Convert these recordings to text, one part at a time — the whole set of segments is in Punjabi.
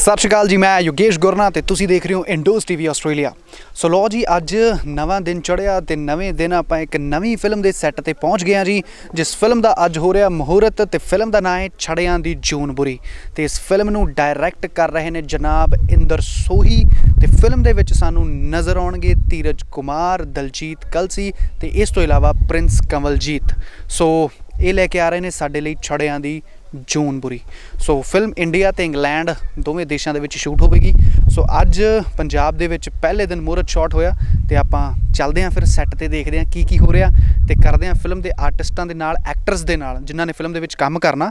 सत श्री अकाल जी, मैं योगेश गुरना ते तुसी देख रहे हो इंडोज टीवी आस्ट्रेलिया। सो लो जी, अज नवा दिन चढ़िया तो नवे दिन आप एक नवी फिल्म के सैट पर पहुँच गए जी, जिस फिल्म का अज हो रहा मुहूर्त। तो फिल्म का नाम है छड़ियां दी जून बुरी। तो इस फिल्म को डायरैक्ट कर रहे हैं जनाब इंदर सोही। तो फिल्म के विच सानू नज़र आउणगे धीरज कुमार, दलजीत कलसी तो इस तो इलावा प्रिंस कंवलजीत। सो ये लैके आ रहे हैं साडे लई छड़ियां दी जून बुरी। सो फिल्म इंडिया तो इंग्लैंड दोवें देशों के शूट होगी। सो अज पंजाब के पहले दिन मुहूर्त शॉट होया तो आप चलते हैं फिर सैट पर देखते हैं की हो रहा तो करते हैं फिल्म के आर्टिस्टां दे नाल, एक्टर्स दे नाल जिन्हां ने फिल्म के काम करना,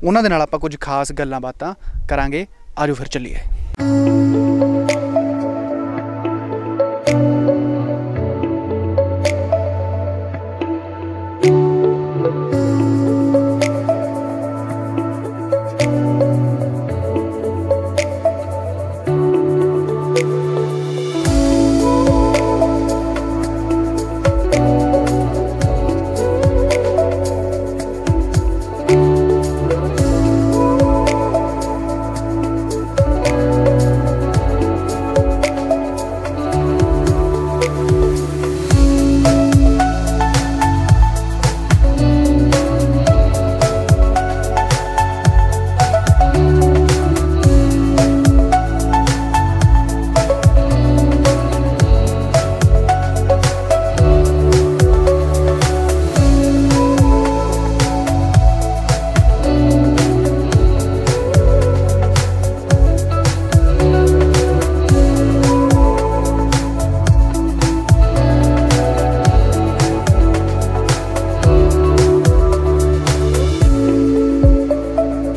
उन्हां दे नाल आपां कुछ खास गल्लां बातां करांगे। आजो फिर चलीए।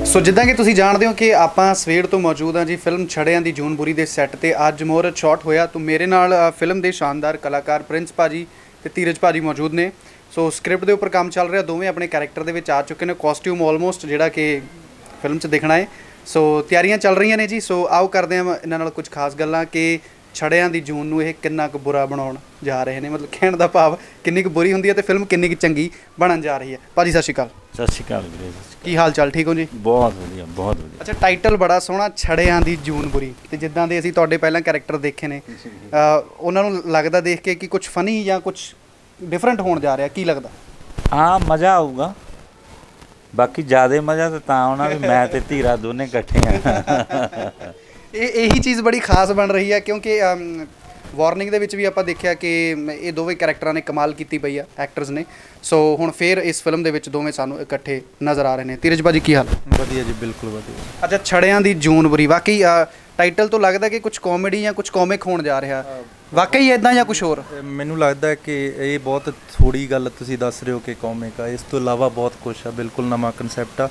सो जिद्दां कि तुसीं जानते हो कि आप सवेर तो मौजूद हाँ जी फिल्म छड़ियां दी जून बुरी के सैट पर। अज मुहूर्त शॉट होया तो मेरे नाल फिल्म के शानदार कलाकार प्रिंस भाजी ते धीरज भाजी मौजूद ने। सो स्क्रिप्ट के उपर काम चल रहा, दोवें अपने करैक्टर के आ चुके हैं। कॉस्ट्यूम ऑलमोस्ट जिहड़ा कि फिल्म च दिखना है। सो तैयारियां चल रही ने जी। सो आओ करते हैं इन्हां नाल कुछ खास गल्लां कि छड़ियां दी जून नूं इह किन्ना क बुरा बनाउण जा रहे हैं, मतलब कहण दा भाव किन्नी क बुरी हुंदी है तो फिल्म किन्नी क चंगी बनन जा रही है। भाजी सत श्री अकाल। सत श्री अकाल वीरे, की हाल चाल, ठीक हो जी? बहुत वधिया, बहुत वधिया। अच्छा, टाइटल बड़ा सोहना छड़ियां दी जून बुरी। तो जिद्दां दे असीं तुहाडे पहलां कैरेक्टर देखे ने, उन्हां नूं लगदा देख के कि कुछ फनी या कुछ डिफरेंट होण जा रहा, की लगदा? हाँ, मज़ा आऊगा। बाकी ज़्यादा मज़ा तो तां आउणा भी मैं ते धीरा दोने इकट्ठे हैं। यही चीज़ बड़ी खास बन रही है क्योंकि वार्निंग दे विच भी आपां देखिया कि ये दोवें करैक्टरां ने कमाल कीती पई आ, एक्टर्स ने। सो हुण फिर इस फिल्म दे विच दोवें सानू इकट्ठे नज़र आ रहे हैं। धीरज भाजी की हाल? वधिया जी, बिल्कुल वधिया। अच्छा, छड़ियां दी जून बुरी, वाकई टाइटल तो लगता कि कुछ कॉमेडी या कुछ कॉमिक होण जा रहा, वाकई इदां या कुछ होर? मैनू लगता है कि ये बहुत थोड़ी गल तुसीं दस रहे हो कि कॉमिक आ, इस तो इलावा बहुत कुछ है, बिल्कुल नवा कंसैप्ट आ।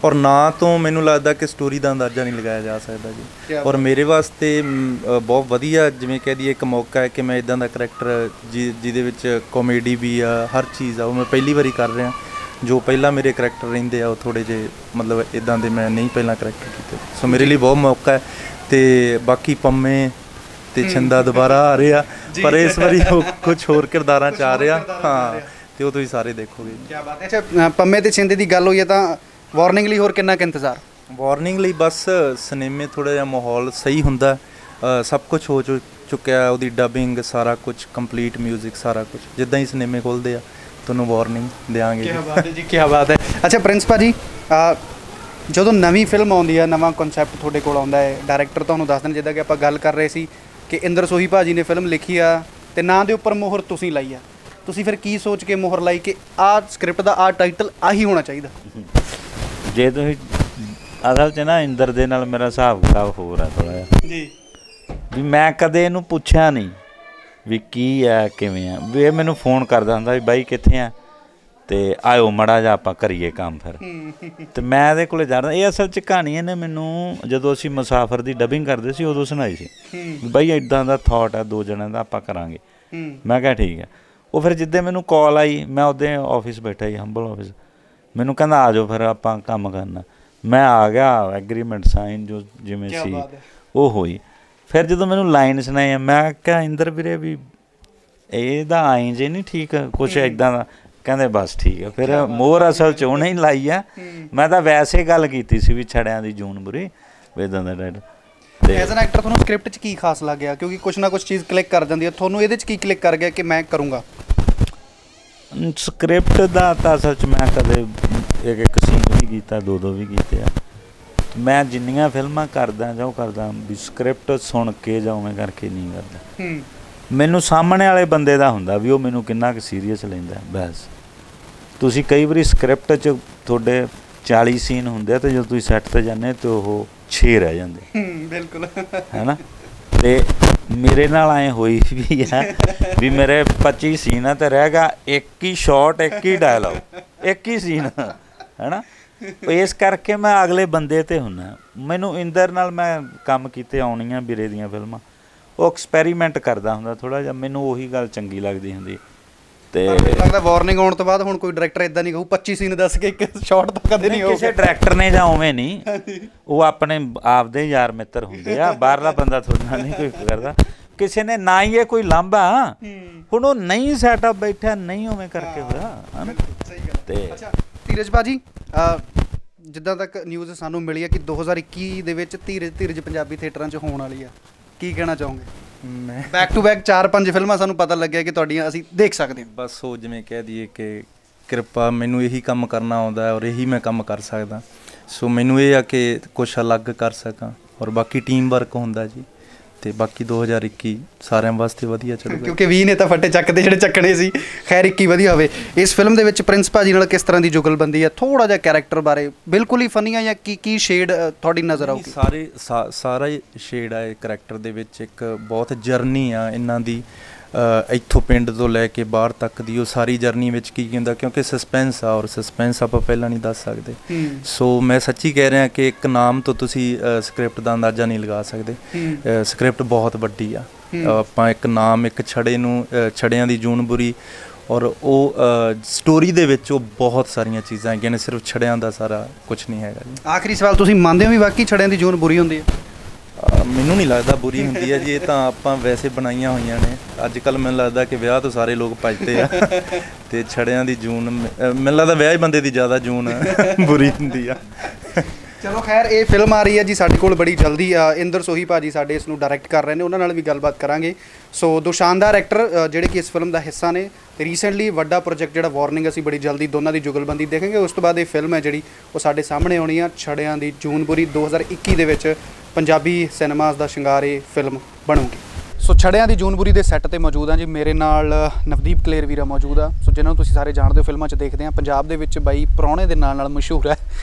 और ना तो मैनू लगता कि स्टोरी का अंदाज़ा नहीं लगाया जा सकता जी। और मेरे वास्ते बहुत वधिया जिवें कह दईए एक मौका है कि मैं इदां दा करैक्टर जिहदे विच कॉमेडी भी आ, हर चीज़ आ, वो मैं पहली बारी कर रहा। जो पहला मेरे करैक्टर रहिंदे आ, थोड़े जे मतलब इदां दे मैं नहीं पहला करैक्टर कीते। सो मेरे लिए बहुत मौका है। तो बाकी पम्मे ते छिंदा दोबारा आ रहा, पर इस बारी कुछ होर किरदारां च आ रहा। हाँ, तो वो तुसीं सारे देखोगे। क्या बात है। अच्छा, पम्मे ते छिंदे की गल होई है तो वार्निंग लिए होर कितना क इंतजार? वार्निंग लिए बस सिनेमे थोड़ा जिहा माहौल सही हुंदा, सब कुछ हो चुक्या, उहदी डबिंग सारा कुछ कंप्लीट, म्यूजिक सारा कुछ जिद्दां ही सिनेमे खुलदे आ तुहानूं वार्निंग देंगे। क्या बात है जी, क्या बात है। अच्छा प्रिंस भाजी, जो नवी फिल्म आउंदी है, नवा कॉन्सैप्ट तुहाडे कोल आउंदा है, डायरैक्टर तुहानूं दस दिन जिद्दां कि आपां गल कर रहे सी कि इंदर सोही भाजी ने फिल्म लिखी आ ते नां दे उपर मोहर तुसीं लाई आ, तुसीं फिर की सोच के मोहर लाई कि आ स्क्रिप्ट दा आ टाइटल आही होना चाहिए? जे तुसीं असल च ना इंदर दे नाल मेरा हिसाब किताब होर है थोड़ा जी, भी मैं कदे इहनूं पुछिया नहीं भी की है किवें है। भी ये मैनूं फोन करदा हुंदा भी बाई कित्थे आ ते आयो मड़ा जा आपां करिए काम। फिर ते मैं इहदे कोले जांदा। ये असल च कहानी इहने मैनूं जदों असीं मुसाफिर दी डबिंग करदे सी उदों सुणाई सी भी बाई इदां दा थॉट है, दो जणिਆਂ ਦਾ आपां करांगे। मैं कहा ठीक है। वो फिर जिद्दे मैनूं कॉल आई, मैं उदे ऑफिस बैठा ही, हंबल ऑफिस, मैनूं कहंदा आ जाओ फिर आपां काम करना। मैं आ गया, एग्रीमेंट साइन जो जिवें सी वो होई। फिर जो मैनूं लाइन सुनाई, मैं क्या इंदर वीरे भी ਇਹਦਾ ਆਈ ਜੇ नहीं ठीक कुछ इदां दा। कहते बस ठीक है। फिर मोहर असल च उन्हें ही लाई है। मैं तो वैसे गल की सी भी छड़ियां दी जून बुरी इदां दा टाइटल। ਐਜ਼ ਐਨ ਐਕਟਰ ਤੁਹਾਨੂੰ ਸਕ੍ਰਿਪਟ 'ਚ ਕੀ ਖਾਸ ਲੱਗਿਆ, ਕਿਉਂਕਿ ਕੁਛ ਨਾ ਕੁਛ ਚੀਜ਼ ਕਲਿੱਕ ਕਰ ਜਾਂਦੀ ਹੈ, ਤੁਹਾਨੂੰ ਇਹਦੇ 'ਚ ਕੀ ਕਲਿੱਕ ਕਰ ਗਿਆ ਕਿ ਮੈਂ ਕਰੂੰਗਾ? ਸਕ੍ਰਿਪਟ ਦਾ ਤਾਂ ਅਸਲ 'ਚ ਮੈਂ ਕਦੇ ਇੱਕ ਸੀਨ ਵੀ ਕੀਤਾ, ਦੋ ਵੀ ਕੀਤੇ ਆ। ਮੈਂ ਜਿੰਨੀਆਂ ਫਿਲਮਾਂ ਕਰਦਾ ਜਾਂ ਉਹ ਕਰਦਾ ਵੀ ਸਕ੍ਰਿਪਟ ਸੁਣ ਕੇ ਜਾਂ ਉਵੇਂ ਕਰਕੇ ਨਹੀਂ ਕਰਦਾ। ਮੈਨੂੰ ਸਾਹਮਣੇ ਵਾਲੇ ਬੰਦੇ ਦਾ ਹੁੰਦਾ ਵੀ ਉਹ ਮੈਨੂੰ ਕਿੰਨਾ ਕੁ ਸੀਰੀਅਸ ਲੈਂਦਾ। ਬਸ ਤੁਸੀਂ ਕਈ ਵਾਰੀ ਸਕ੍ਰਿਪਟ 'ਚ ਤੁਹਾਡੇ 40 ਸੀਨ ਹੁੰਦੇ ਆ ਅਤੇ ਜਦੋਂ ਤੁਸੀਂ ਸੈੱਟ 'ਤੇ ਜਾਂਦੇ ਤਾਂ ਉਹ 6 ਰਹਿ ਜਾਂਦੇ। ਬਿਲਕੁਲ ਹੈ ਨਾ। ਅਤੇ ਮੇਰੇ ਨਾਲ ਐਂ ਹੋਈ ਵੀ ਆ ਵੀ ਮੇਰੇ 25 ਸੀਨ ਆ ਅਤੇ ਰਹਿ ਗਿਆ ਇੱਕ ਹੀ ਸ਼ਾਟ, ਇੱਕ ਹੀ ਡਾਇਲੋਗ, ਇੱਕ ਹੀ ਸੀਨ, ਹੈ ਨਾ। ਇਸ ਕਰਕੇ ਮੈਂ ਅਗਲੇ ਬੰਦੇ 'ਤੇ ਹੁੰਦਾ। ਮੈਨੂੰ ਇੰਦਰ ਨਾਲ ਮੈਂ ਕੰਮ ਕੀਤੇ ਆਉਣੀਆਂ ਵੀਰੇ ਦੀਆਂ ਫਿਲਮਾਂ, ਉਹ ਐਕਸਪੈਰੀਮੈਂਟ ਕਰਦਾ ਹੁੰਦਾ ਥੋੜ੍ਹਾ ਜਿਹਾ, ਮੈਨੂੰ ਉਹੀ ਗੱਲ ਚੰਗੀ ਲੱਗਦੀ ਹੁੰਦੀ। ਅਤੇ ਲੱਗਦਾ ਵਾਰਨਿੰਗ ਆਉਣ ਤੋਂ ਬਾਅਦ ਹੁਣ ਕੋਈ ਡਾਇਰੈਕਟਰ ਇੱਦਾਂ ਨਹੀਂ ਕਹੂ 25 ਸੀਨ ਦੱਸ ਕੇ ਇੱਕ ਸ਼ਾਟ ਤਾਂ ਕਦੇ ਨਹੀਂ ਹੋਊਗਾ। ਕਿਸੇ ਡਾਇਰੈਕਟਰ ਨੇ ਜਾਂ ਉਵੇਂ ਨਹੀਂ, ਉਹ ਆਪਣੇ ਆਪਦੇ ਯਾਰ ਮਿੱਤਰ ਹੁੰਦੇ ਆ, ਬਾਹਰਲਾ ਬੰਦਾ ਥੋੜ੍ਹਾ ਨਾਲ ਨਹੀਂ ਕੋਈ ਕਰਦਾ। ਕਿਸੇ ਨੇ ਨਾ ਹੀ ਇਹ ਕੋਈ ਲਾਂਭਾ, ਹੁਣ ਉਹ ਨਹੀਂ ਸੈਟਅਪ ਬੈਠਾ, ਨਹੀਂ ਉਵੇਂ ਕਰਕੇ ਹੋਇਆ, ਹੈ ਨਾ। ਅਤੇ ਅੱਛਾ ਧੀਰਜ ਭਾਜੀ, ਜਿੱਦਾਂ ਤੱਕ ਨਿਊਜ਼ ਸਾਨੂੰ ਮਿਲੀ ਹੈ ਕਿ 2021 ਦੇ ਵਿੱਚ ਧੀਰਜ ਪੰਜਾਬੀ ਥੀਏਟਰਾਂ 'ਚ ਹੋਣ ਵਾਲੀ ਆ, ਕੀ ਕਹਿਣਾ ਚਾਹੋਗੇ? ਮੈਂ ਬੈਕ ਟੂ ਬੈਕ 4-5 ਫਿਲਮਾਂ ਸਾਨੂੰ ਪਤਾ ਲੱਗਿਆ ਕਿ ਤੁਹਾਡੀਆਂ ਅਸੀਂ ਦੇਖ ਸਕਦੇ ਹਾਂ। ਬਸ ਉਹ ਜਿਵੇਂ ਕਹਿ ਦਈਏ ਕਿ ਕਿਰਪਾ, ਮੈਨੂੰ ਇਹੀ ਕੰਮ ਕਰਨਾ ਆਉਂਦਾ ਔਰ ਇਹੀ ਮੈਂ ਕੰਮ ਕਰ ਸਕਦਾ। ਸੋ ਮੈਨੂੰ ਇਹ ਆ ਕਿ ਕੁਛ ਅਲੱਗ ਕਰ ਸਕਾਂ, ਔਰ ਬਾਕੀ ਟੀਮ ਵਰਕ ਹੁੰਦਾ ਜੀ। ਅਤੇ ਬਾਕੀ 2021 ਸਾਰਿਆਂ ਵਾਸਤੇ ਵਧੀਆ ਚੱਲੂਗਾ, ਕਿਉਂਕਿ 20 ਨੇ ਤਾਂ ਫੱਟੇ ਚੱਕਦੇ ਜਿਹੜੇ ਚੱਕਣੇ ਸੀ। ਖੈਰ 21 ਵਧੀਆ ਹੋਵੇ। ਇਸ ਫਿਲਮ ਦੇ ਵਿੱਚ ਪ੍ਰਿੰਸ ਭਾਜੀ ਨਾਲ ਕਿਸ ਤਰ੍ਹਾਂ ਦੀ ਜੁਗਲਬੰਦੀ ਹੈ? ਥੋੜ੍ਹਾ ਜਿਹਾ ਕੈਰੈਕਟਰ ਬਾਰੇ, ਬਿਲਕੁਲ ਹੀ ਫਨੀ ਆ ਜਾਂ ਕੀ ਸ਼ੇਡ ਤੁਹਾਡੀ ਨਜ਼ਰ ਆਊਗੀ? ਸਾਰਾ ਹੀ ਸ਼ੇਡ ਆ ਕਰੈਕਟਰ ਦੇ ਵਿੱਚ। ਇੱਕ ਬਹੁਤ ਜਰਨੀ ਆ ਇਹਨਾਂ ਦੀ, ਇੱਥੋਂ ਪਿੰਡ ਤੋਂ ਲੈ ਕੇ ਬਾਹਰ ਤੱਕ ਦੀ, ਉਹ ਸਾਰੀ ਜਰਨੀ ਵਿੱਚ ਕੀ ਹੁੰਦਾ, ਕਿਉਂਕਿ ਸਸਪੈਂਸ ਆ, ਔਰ ਸਸਪੈਂਸ ਆਪਾਂ ਪਹਿਲਾਂ ਨਹੀਂ ਦੱਸ ਸਕਦੇ। ਸੋ ਮੈਂ ਸੱਚੀ ਕਹਿ ਰਿਹਾ ਕਿ ਇੱਕ ਨਾਮ ਤੋਂ ਤੁਸੀਂ ਸਕ੍ਰਿਪਟ ਦਾ ਅੰਦਾਜ਼ਾ ਨਹੀਂ ਲਗਾ ਸਕਦੇ। ਸਕ੍ਰਿਪਟ ਬਹੁਤ ਵੱਡੀ ਆ। ਆਪਾਂ ਇੱਕ ਨਾਮ, ਇੱਕ ਛੜਿਆਂ ਦੀ ਜੂਨ ਬੁਰੀ, ਔਰ ਉਹ ਸਟੋਰੀ ਦੇ ਵਿੱਚ ਉਹ ਬਹੁਤ ਸਾਰੀਆਂ ਚੀਜ਼ਾਂ ਹੈਗੀਆਂ ਨੇ, ਸਿਰਫ ਛੜਿਆਂ ਦਾ ਸਾਰਾ ਕੁਛ ਨਹੀਂ ਹੈਗਾ ਜੀ। ਆਖਰੀ ਸਵਾਲ, ਤੁਸੀਂ ਮੰਨਦੇ ਹੋ ਵੀ ਵਾਕਈ ਛੜਿਆਂ ਦੀ ਜੂਨ ਬੁਰੀ ਹੁੰਦੀ ਹੈ? ਮੈਨੂੰ ਨਹੀਂ ਲੱਗਦਾ ਬੁਰੀ ਹੁੰਦੀ ਹੈ ਜੀ, ਇਹ ਤਾਂ ਆਪਾਂ ਵੈਸੇ ਬਣਾਈਆਂ ਹੋਈਆਂ ਨੇ। ਅੱਜ ਕੱਲ੍ਹ ਮੈਨੂੰ ਲੱਗਦਾ ਕਿ ਵਿਆਹ ਤੋਂ ਸਾਰੇ ਲੋਕ ਭੱਜਦੇ ਆ, ਅਤੇ ਛੜਿਆਂ ਦੀ ਜੂਨ ਮੈਨੂੰ ਲੱਗਦਾ ਵਿਆਹ ਹੀ ਬੰਦੇ ਦੀ ਜ਼ਿਆਦਾ ਜੂਨ ਬੁਰੀ ਹੁੰਦੀ ਆ। ਚਲੋ ਖੈਰ, ਇਹ ਫਿਲਮ ਆ ਰਹੀ ਹੈ ਜੀ ਸਾਡੇ ਕੋਲ ਬੜੀ ਜਲਦੀ। ਇੰਦਰ ਸੋਹੀ ਭਾਜੀ ਸਾਡੇ ਇਸ ਨੂੰ ਡਾਇਰੈਕਟ ਕਰ ਰਹੇ ਨੇ, ਉਹਨਾਂ ਨਾਲ ਵੀ ਗੱਲਬਾਤ ਕਰਾਂਗੇ। ਸੋ ਦੋ ਸ਼ਾਨਦਾਰ ਐਕਟਰ ਜਿਹੜੇ ਕਿ ਇਸ ਫਿਲਮ ਦਾ ਹਿੱਸਾ ਨੇ। ਅਤੇ ਰੀਸੈਂਟਲੀ ਵੱਡਾ ਪ੍ਰੋਜੈਕਟ ਜਿਹੜਾ ਵਾਰਨਿੰਗ, ਅਸੀਂ ਬੜੀ ਜਲਦੀ ਦੋਨਾਂ ਦੀ ਜੁਗਲਬੰਦੀ ਦੇਖਾਂਗੇ। ਉਸ ਤੋਂ ਬਾਅਦ ਇਹ ਫਿਲਮ ਹੈ ਜਿਹੜੀ ਉਹ ਸਾਡੇ ਸਾਹਮਣੇ ਆਉਣੀ ਆ, ਛੜਿਆਂ ਦੀ ਜੂਨ ਬੁਰੀ। 2021 ਦੇ ਵਿੱਚ ਪੰਜਾਬੀ ਸਿਨੇਮਾਸ ਦਾ ਸ਼ਿੰਗਾਰ ਇਹ ਫਿਲਮ ਬਣੂਗੀ। ਸੋ ਛੜਿਆਂ ਦੀ ਜੂਨਬੁਰੀ ਦੇ ਸੈੱਟ ਤੇ ਮੌਜੂਦ ਹਾਂ ਜੀ। ਮੇਰੇ ਨਾਲ ਨਵਦੀਪ ਕਲੇਰ ਵੀਰਾ ਮੌਜੂਦ ਆ। ਸੋ ਜਿਨ੍ਹਾਂ ਨੂੰ ਤੁਸੀਂ ਸਾਰੇ ਜਾਣਦੇ ਹੋ, ਫਿਲਮਾਂ 'ਚ ਦੇਖਦੇ ਆ। ਪੰਜਾਬ ਦੇ ਵਿੱਚ ਬਾਈ ਪ੍ਰਾਹੁਣੇ ਦੇ ਨਾਲ ਮਸ਼ਹੂਰ ਹੈ,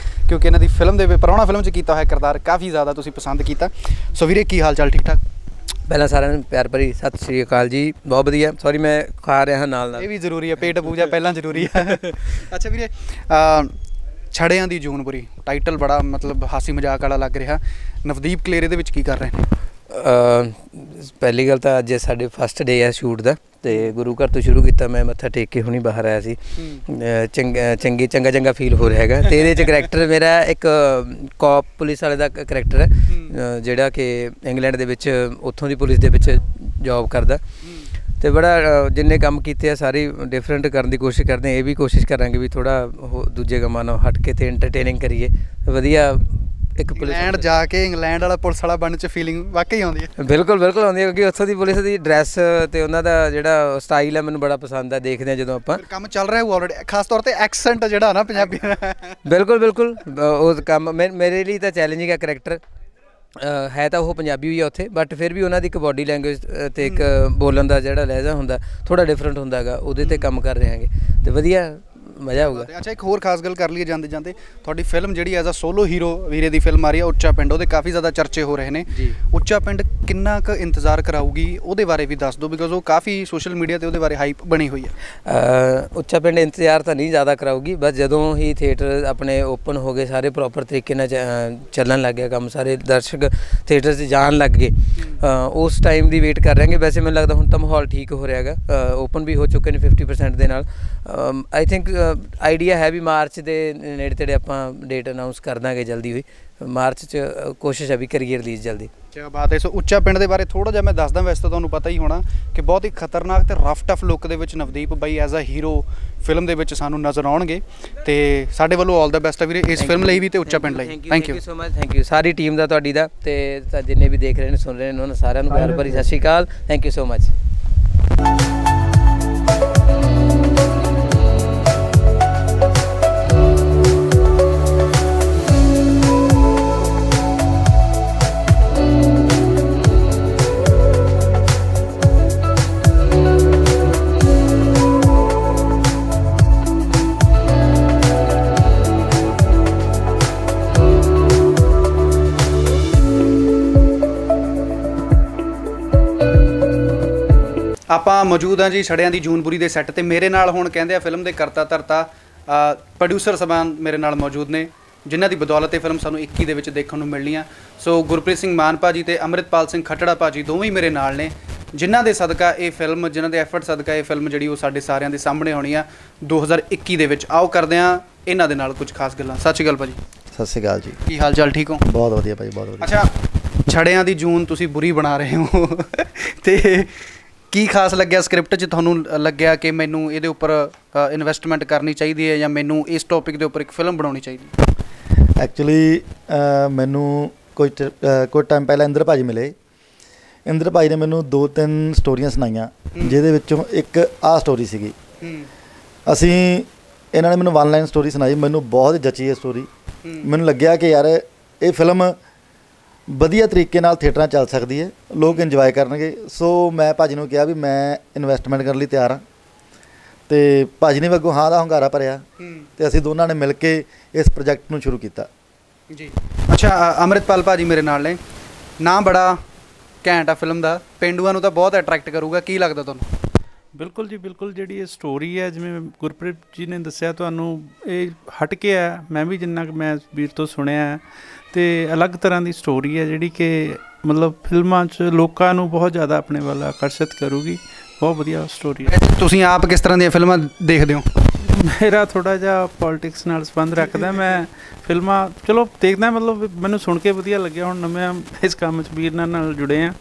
ਕਿਉਂਕਿ ਇਹਨਾਂ ਦੀ ਫਿਲਮ ਦੇ ਵਿੱਚ ਪ੍ਰਾਹੁਣਾ ਫਿਲਮ 'ਚ ਕੀਤਾ ਹੋਇਆ ਕਿਰਦਾਰ ਕਾਫੀ ਜ਼ਿਆਦਾ ਤੁਸੀਂ ਪਸੰਦ ਕੀਤਾ। ਸੋ ਵੀਰੇ, ਕੀ ਹਾਲ ਚਾਲ? ਠੀਕ ਠਾਕ? ਪਹਿਲਾਂ ਸਾਰਿਆਂ ਨੂੰ ਪਿਆਰ ਭਰੀ ਸਤਿ ਸ਼੍ਰੀ ਅਕਾਲ ਜੀ। ਬਹੁਤ ਵਧੀਆ। ਸੌਰੀ ਮੈਂ ਖਾ ਰਿਹਾ ਨਾਲ, ਇਹ ਵੀ ਜ਼ਰੂਰੀ ਹੈ, ਪੇਟ ਪੂਜਾ ਪਹਿਲਾਂ ਜ਼ਰੂਰੀ ਹੈ। ਅੱਛਾ ਵੀਰੇ, ਛੜਿਆਂ ਦੀ ਜੂਨਬੁਰੀ ਟਾਈਟਲ ਬੜਾ ਮਤਲਬ ਹਾਸੀ ਮਜ਼ਾਕ ਵਾਲਾ ਲੱਗ ਰਿਹਾ। ਨਵਦੀਪ ਕਲੇਰ ਇਹਦੇ ਵਿੱਚ ਕੀ ਕਰ ਰਹੇ ਨੇ? ਪਹਿਲੀ ਗੱਲ ਤਾਂ ਅੱਜ ਸਾਡੇ ਫਸਟ ਡੇ ਹੈ ਸ਼ੂਟ ਦਾ, ਅਤੇ ਗੁਰੂ ਘਰ ਤੋਂ ਸ਼ੁਰੂ ਕੀਤਾ। ਮੈਂ ਮੱਥਾ ਟੇਕ ਕੇ ਹੁਣੀ ਬਾਹਰ ਆਇਆ ਸੀ। ਚੰਗਾ ਫੀਲ ਹੋ ਰਿਹਾ ਹੈਗਾ। ਅਤੇ ਇਹਦੇ 'ਚ ਕਰੈਕਟਰ ਮੇਰਾ ਇੱਕ ਕੌਪ ਪੁਲਿਸ ਵਾਲੇ ਦਾ ਕਰੈਕਟਰ ਹੈ, ਜਿਹੜਾ ਕਿ ਇੰਗਲੈਂਡ ਦੇ ਵਿੱਚ ਉੱਥੋਂ ਦੀ ਪੁਲਿਸ ਦੇ ਵਿੱਚ ਜੋਬ ਕਰਦਾ। ਅਤੇ ਬੜਾ ਜਿੰਨੇ ਕੰਮ ਕੀਤੇ ਆ ਸਾਰੇ ਡਿਫਰੈਂਟ ਕਰਨ ਦੀ ਕੋਸ਼ਿਸ਼ ਕਰਦੇ ਹਾਂ। ਇਹ ਵੀ ਕੋਸ਼ਿਸ਼ ਕਰਾਂਗੇ ਵੀ ਥੋੜ੍ਹਾ ਦੂਜੇ ਕੰਮਾਂ ਨਾਲੋਂ ਹਟ ਕੇ ਅਤੇ ਐਂਟਰਟੇਨਿੰਗ ਕਰੀਏ। ਵਧੀਆ ਇੱਕ ਪੁਲਿਸ ਜਾ ਕੇ ਇੰਗਲੈਂਡ ਵਾਲਾ ਪੁਲਿਸ ਵਾਲਾ ਬਣਨ 'ਚ ਫੀਲਿੰਗ ਵਾਕਈ ਆਉਂਦੀ ਹੈ। ਬਿਲਕੁਲ ਆਉਂਦੀ ਹੈ, ਕਿਉਂਕਿ ਉੱਥੋਂ ਦੀ ਪੁਲਿਸ ਦੀ ਡਰੈਸ ਅਤੇ ਉਹਨਾਂ ਦਾ ਜਿਹੜਾ ਸਟਾਈਲ ਹੈ ਮੈਨੂੰ ਬੜਾ ਪਸੰਦ ਹੈ। ਦੇਖਦੇ ਹਾਂ ਜਦੋਂ ਆਪਾਂ ਕੰਮ ਚੱਲ ਰਿਹਾ ਆਲਰੇਡੀ, ਖਾਸ ਤੌਰ 'ਤੇ ਐਕਸੈਂਟ ਜਿਹੜਾ ਨਾ ਪੰਜਾਬੀ ਦਾ। ਬਿਲਕੁਲ ਉਹ ਕੰਮ ਮੇਰੇ ਲਈ ਤਾਂ ਚੈਲੰਜਿੰਗ ਹੈ। ਕਰੈਕਟਰ ਹੈ ਤਾਂ ਉਹ ਪੰਜਾਬੀ ਵੀ ਆ ਉੱਥੇ, ਬਟ ਫਿਰ ਵੀ ਉਹਨਾਂ ਦੀ ਇੱਕ ਬੋਡੀ ਲੈਂਗੁਏਜ ਅਤੇ ਇੱਕ ਬੋਲਣ ਦਾ ਜਿਹੜਾ ਲਹਿਜ਼ਾ ਹੁੰਦਾ ਥੋੜ੍ਹਾ ਡਿਫਰੈਂਟ ਹੁੰਦਾ ਹੈਗਾ, ਉਹਦੇ 'ਤੇ ਕੰਮ ਕਰ ਰਹੇ ਹੈਗੇ ਅਤੇ ਵਧੀਆ ਮਜ਼ਾ ਆਊਗਾ। ਅੱਛਾ, ਇੱਕ ਹੋਰ ਖਾਸ ਗੱਲ ਕਰ ਲਈਏ ਜਾਂਦੇ ਜਾਂਦੇ, ਤੁਹਾਡੀ ਫਿਲਮ ਜਿਹੜੀ ਐਜ਼ ਅ ਸੋਲੋ ਹੀਰੋ ਵੀਰੇ ਦੀ ਫਿਲਮ ਆ ਰਹੀ ਹੈ ਉੱਚਾ ਪਿੰਡ, ਉਹਦੇ ਕਾਫੀ ਜ਼ਿਆਦਾ ਚਰਚੇ ਹੋ ਰਹੇ ਨੇ। ਉੱਚਾ ਪਿੰਡ ਕਿੰਨਾ ਕੁ ਇੰਤਜ਼ਾਰ ਕਰਾਊਗੀ, ਉਹਦੇ ਬਾਰੇ ਵੀ ਦੱਸ ਦਿਓ, ਬਿਕੋਜ਼ ਉਹ ਕਾਫੀ ਸੋਸ਼ਲ ਮੀਡੀਆ 'ਤੇ ਉਹਦੇ ਬਾਰੇ ਹਾਈਪ ਬਣੀ ਹੋਈ ਹੈ। ਉੱਚਾ ਪਿੰਡ ਇੰਤਜ਼ਾਰ ਤਾਂ ਨਹੀਂ ਜ਼ਿਆਦਾ ਕਰਾਊਗੀ, ਬਸ ਜਦੋਂ ਹੀ ਥੀਏਟਰ ਆਪਣੇ ਓਪਨ ਹੋ ਗਏ, ਸਾਰੇ ਪ੍ਰੋਪਰ ਤਰੀਕੇ ਨਾਲ ਚੱਲਣ ਲੱਗ ਗਿਆ ਕੰਮ, ਸਾਰੇ ਦਰਸ਼ਕ ਥੀਏਟਰ 'ਚ ਜਾਣ ਲੱਗ ਗਏ, ਉਸ ਟਾਈਮ ਦੀ ਵੇਟ ਕਰ ਰਹੇ ਹਾਂ। ਵੈਸੇ ਮੈਨੂੰ ਲੱਗਦਾ ਹੁਣ ਤਾਂ ਮਾਹੌਲ ਠੀਕ ਹੋ ਰਿਹਾ ਹੈਗਾ, ਓਪਨ ਵੀ ਹੋ ਚੁੱਕੇ ਨੇ 50% ਦੇ ਨਾਲ। ਆਈ ਥਿੰਕ ਆਈਡੀਆ ਹੈ ਵੀ ਮਾਰਚ ਦੇ ਨੇੜੇ ਤੇੜੇ ਆਪਾਂ ਡੇਟ ਅਨਾਊਂਸ ਕਰ ਦਾਂਗੇ ਜਲਦੀ ਹੋਈ। ਮਾਰਚ 'ਚ ਕੋਸ਼ਿਸ਼ ਹੈ ਵੀ ਕਰੀਏ ਰਿਲੀਜ਼ ਜਲਦੀ। ਕਿਆ ਬਾਤ ਹੈ। ਸੋ ਉੱਚਾ ਪਿੰਡ ਦੇ ਬਾਰੇ ਥੋੜ੍ਹਾ ਜਿਹਾ ਮੈਂ ਦੱਸਦਾ। ਵੈਸੇ ਤਾਂ ਤੁਹਾਨੂੰ ਪਤਾ ਹੀ ਹੋਣਾ ਕਿ ਬਹੁਤ ਹੀ ਖਤਰਨਾਕ ਤੇ ਰਫ ਟਫ ਲੁੱਕ ਦੇ ਵਿੱਚ ਨਵਦੀਪ ਬਾਈ ਐਜ਼ ਅ ਹੀਰੋ ਫਿਲਮ ਦੇ ਵਿੱਚ ਸਾਨੂੰ ਨਜ਼ਰ ਆਉਣਗੇ ਤੇ ਸਾਡੇ ਵੱਲੋਂ ਆਲ ਦਾ ਬੈਸਟ ਹੈ ਵੀਰੇ ਇਸ ਫਿਲਮ ਲਈ ਵੀ ਤੇ ਉੱਚਾ ਪਿੰਡ ਲਈ। Thank you so much. Thank you ਸਾਰੀ ਟੀਮ ਦਾ, ਤੁਹਾਡੀ ਦਾ, ਤੇ ਜਿੰਨੇ ਵੀ ਦੇਖ ਰਹੇ ਨੇ ਸੁਣ ਰਹੇ ਨੇ ਉਹਨਾਂ ਸਾਰਿਆਂ ਨੂੰ ਪਿਆਰ ਭਰੀ ਸਤਿ ਸ਼੍ਰੀ ਅਕਾਲ। Thank you so much. ਆਪਾਂ ਮੌਜੂਦ ਹਾਂ ਜੀ ਛੜਿਆਂ ਦੀ ਜੂਨਪੁਰੀ ਦੇ ਸੈੱਟ ਤੇ। ਮੇਰੇ ਨਾਲ ਹੁਣ ਕਹਿੰਦੇ ਆ ਫਿਲਮ ਦੇ ਕਰਤਾ ਧਰਤਾ ਪ੍ਰੋਡਿਊਸਰ ਸਾਹਿਬਾਨ ਮੇਰੇ ਨਾਲ ਮੌਜੂਦ ਨੇ ਜਿਨ੍ਹਾਂ ਦੀ ਬਦੌਲਤ ਇਹ ਫਿਲਮ ਸਾਨੂੰ 21 ਦੇ ਵਿੱਚ ਦੇਖਣ ਨੂੰ ਮਿਲਣੀ ਆ। ਸੋ ਗੁਰਪ੍ਰੀਤ ਸਿੰਘ ਮਾਨ ਭਾਜੀ ਤੇ ਅੰਮ੍ਰਿਤਪਾਲ ਸਿੰਘ ਖੱਟੜਾ ਭਾਜੀ ਦੋਵੇਂ ਹੀ ਮੇਰੇ ਨਾਲ ਨੇ ਜਿਨ੍ਹਾਂ ਦੇ ਸਦਕਾ ਇਹ ਫਿਲਮ, ਜਿਨ੍ਹਾਂ ਦੇ ਐਫਰਟ ਸਦਕਾ ਇਹ ਫਿਲਮ ਜਿਹੜੀ ਉਹ ਸਾਡੇ ਸਾਰਿਆਂ ਦੇ ਸਾਹਮਣੇ ਆਉਣੀ ਆ 2021 ਦੇ ਵਿੱਚ। ਆਓ ਕਰਦੇ ਹਾਂ ਇਹਨਾਂ ਦੇ ਨਾਲ ਕੁਝ ਖਾਸ ਗੱਲਾਂ। ਸਤਿ ਸ਼੍ਰੀ ਅਕਾਲ ਭਾਜੀ। ਸਤਿ ਸ਼੍ਰੀ ਅਕਾਲ ਜੀ। ਕੀ ਹਾਲ ਚਾਲ, ਠੀਕ ਹੋ? ਬਹੁਤ ਵਧੀਆ ਭਾਈ, ਬਹੁਤ ਵਧੀਆ। ਅੱਛਾ, ਛੜਿਆਂ ਦੀ ਜੂਨ ਤੁਸੀਂ ਬੁਰੀ ਬਣਾ ਰਹੇ ਹੋ ਤੇ ਕੀ ਖਾਸ ਲੱਗਿਆ ਸਕ੍ਰਿਪਟ 'ਚ ਤੁਹਾਨੂੰ ਲੱਗਿਆ ਕਿ ਮੈਨੂੰ ਇਹਦੇ ਉੱਪਰ ਇਨਵੈਸਟਮੈਂਟ ਕਰਨੀ ਚਾਹੀਦੀ ਹੈ ਜਾਂ ਮੈਨੂੰ ਇਸ ਟੌਪਿਕ ਦੇ ਉੱਪਰ ਇੱਕ ਫਿਲਮ ਬਣਾਉਣੀ ਚਾਹੀਦੀ? ਐਕਚੁਅਲੀ ਮੈਨੂੰ ਕੁਝ ਟਾਈਮ ਪਹਿਲਾਂ ਇੰਦਰ ਭਾਜੀ ਮਿਲੇ। ਇੰਦਰ ਭਾਜੀ ਨੇ ਮੈਨੂੰ 2-3 ਸਟੋਰੀਆਂ ਸੁਣਾਈਆਂ ਜਿਹਦੇ ਵਿੱਚੋਂ ਇੱਕ ਆਹ ਸਟੋਰੀ ਸੀਗੀ। ਅਸੀਂ ਇਹਨਾਂ ਨੇ ਮੈਨੂੰ 1 ਲਾਈਨ ਸਟੋਰੀ ਸੁਣਾਈ, ਮੈਨੂੰ ਬਹੁਤ ਜੱਚੀ ਇਹ ਸਟੋਰੀ। ਮੈਨੂੰ ਲੱਗਿਆ ਕਿ ਯਾਰ ਇਹ ਫਿਲਮ ਵਧੀਆ ਤਰੀਕੇ ਨਾਲ ਥੀਏਟਰਾਂ ਚੱਲ ਸਕਦੀ ਹੈ, ਲੋਕ ਇੰਜੋਏ ਕਰਨਗੇ। ਸੋ ਮੈਂ ਭਾਜੀ ਨੂੰ ਕਿਹਾ ਵੀ ਮੈਂ ਇਨਵੈਸਟਮੈਂਟ ਕਰਨ ਲਈ ਤਿਆਰ ਹਾਂ ਅਤੇ ਭਾਜੀ ਨੇ ਵੀ ਅੱਗੋਂ ਹਾਂ ਦਾ ਹੁੰਗਾਰਾ ਭਰਿਆ ਅਤੇ ਅਸੀਂ ਦੋਨਾਂ ਨੇ ਮਿਲ ਕੇ ਇਸ ਪ੍ਰੋਜੈਕਟ ਨੂੰ ਸ਼ੁਰੂ ਕੀਤਾ ਜੀ। ਅੱਛਾ, ਅੰਮ੍ਰਿਤਪਾਲ ਭਾਜੀ ਮੇਰੇ ਨਾਲ ਨੇ। ਨਾਂ ਬੜਾ ਘੈਂਟ ਆ ਫਿਲਮ ਦਾ, ਪੇਂਡੂਆਂ ਨੂੰ ਤਾਂ ਬਹੁਤ ਅਟਰੈਕਟ ਕਰੂਗਾ, ਕੀ ਲੱਗਦਾ ਤੁਹਾਨੂੰ? ਬਿਲਕੁਲ ਜੀ ਬਿਲਕੁਲ। ਜਿਹੜੀ ਇਹ ਸਟੋਰੀ ਹੈ ਜਿਵੇਂ ਗੁਰਪ੍ਰੀਤ ਜੀ ਨੇ ਦੱਸਿਆ ਤੁਹਾਨੂੰ, ਇਹ ਹਟ ਕੇ ਹੈ, ਮੈਂ ਵੀ ਜਿੰਨਾ ਕੁ ਮੈਂ ਵੀਰ ਤੋਂ ਸੁਣਿਆ ਅਤੇ ਅਲੱਗ ਤਰ੍ਹਾਂ ਦੀ ਸਟੋਰੀ ਹੈ ਜਿਹੜੀ ਕਿ ਮਤਲਬ ਫਿਲਮਾਂ 'ਚ ਲੋਕਾਂ ਨੂੰ ਬਹੁਤ ਜ਼ਿਆਦਾ ਆਪਣੇ ਵੱਲ ਆਕਰਸ਼ਿਤ ਕਰੂਗੀ। ਬਹੁਤ ਵਧੀਆ ਸਟੋਰੀ ਹੈ। ਤੁਸੀਂ ਆਪ ਕਿਸ ਤਰ੍ਹਾਂ ਦੀਆਂ ਫਿਲਮਾਂ ਦੇਖਦੇ ਹੋ? ਮੇਰਾ ਥੋੜ੍ਹਾ ਜਿਹਾ ਪੋਲੀਟਿਕਸ ਨਾਲ ਸੰਬੰਧ ਰੱਖਦਾ। ਮੈਂ ਫਿਲਮਾਂ ਚਲੋ ਦੇਖਦਾ, ਮਤਲਬ ਮੈਨੂੰ ਸੁਣ ਕੇ ਵਧੀਆ ਲੱਗਿਆ। ਹੁਣ ਨਵੇਂ ਇਸ ਕੰਮ 'ਚ ਵੀਰ ਨਾਲ ਜੁੜੇ ਹਾਂ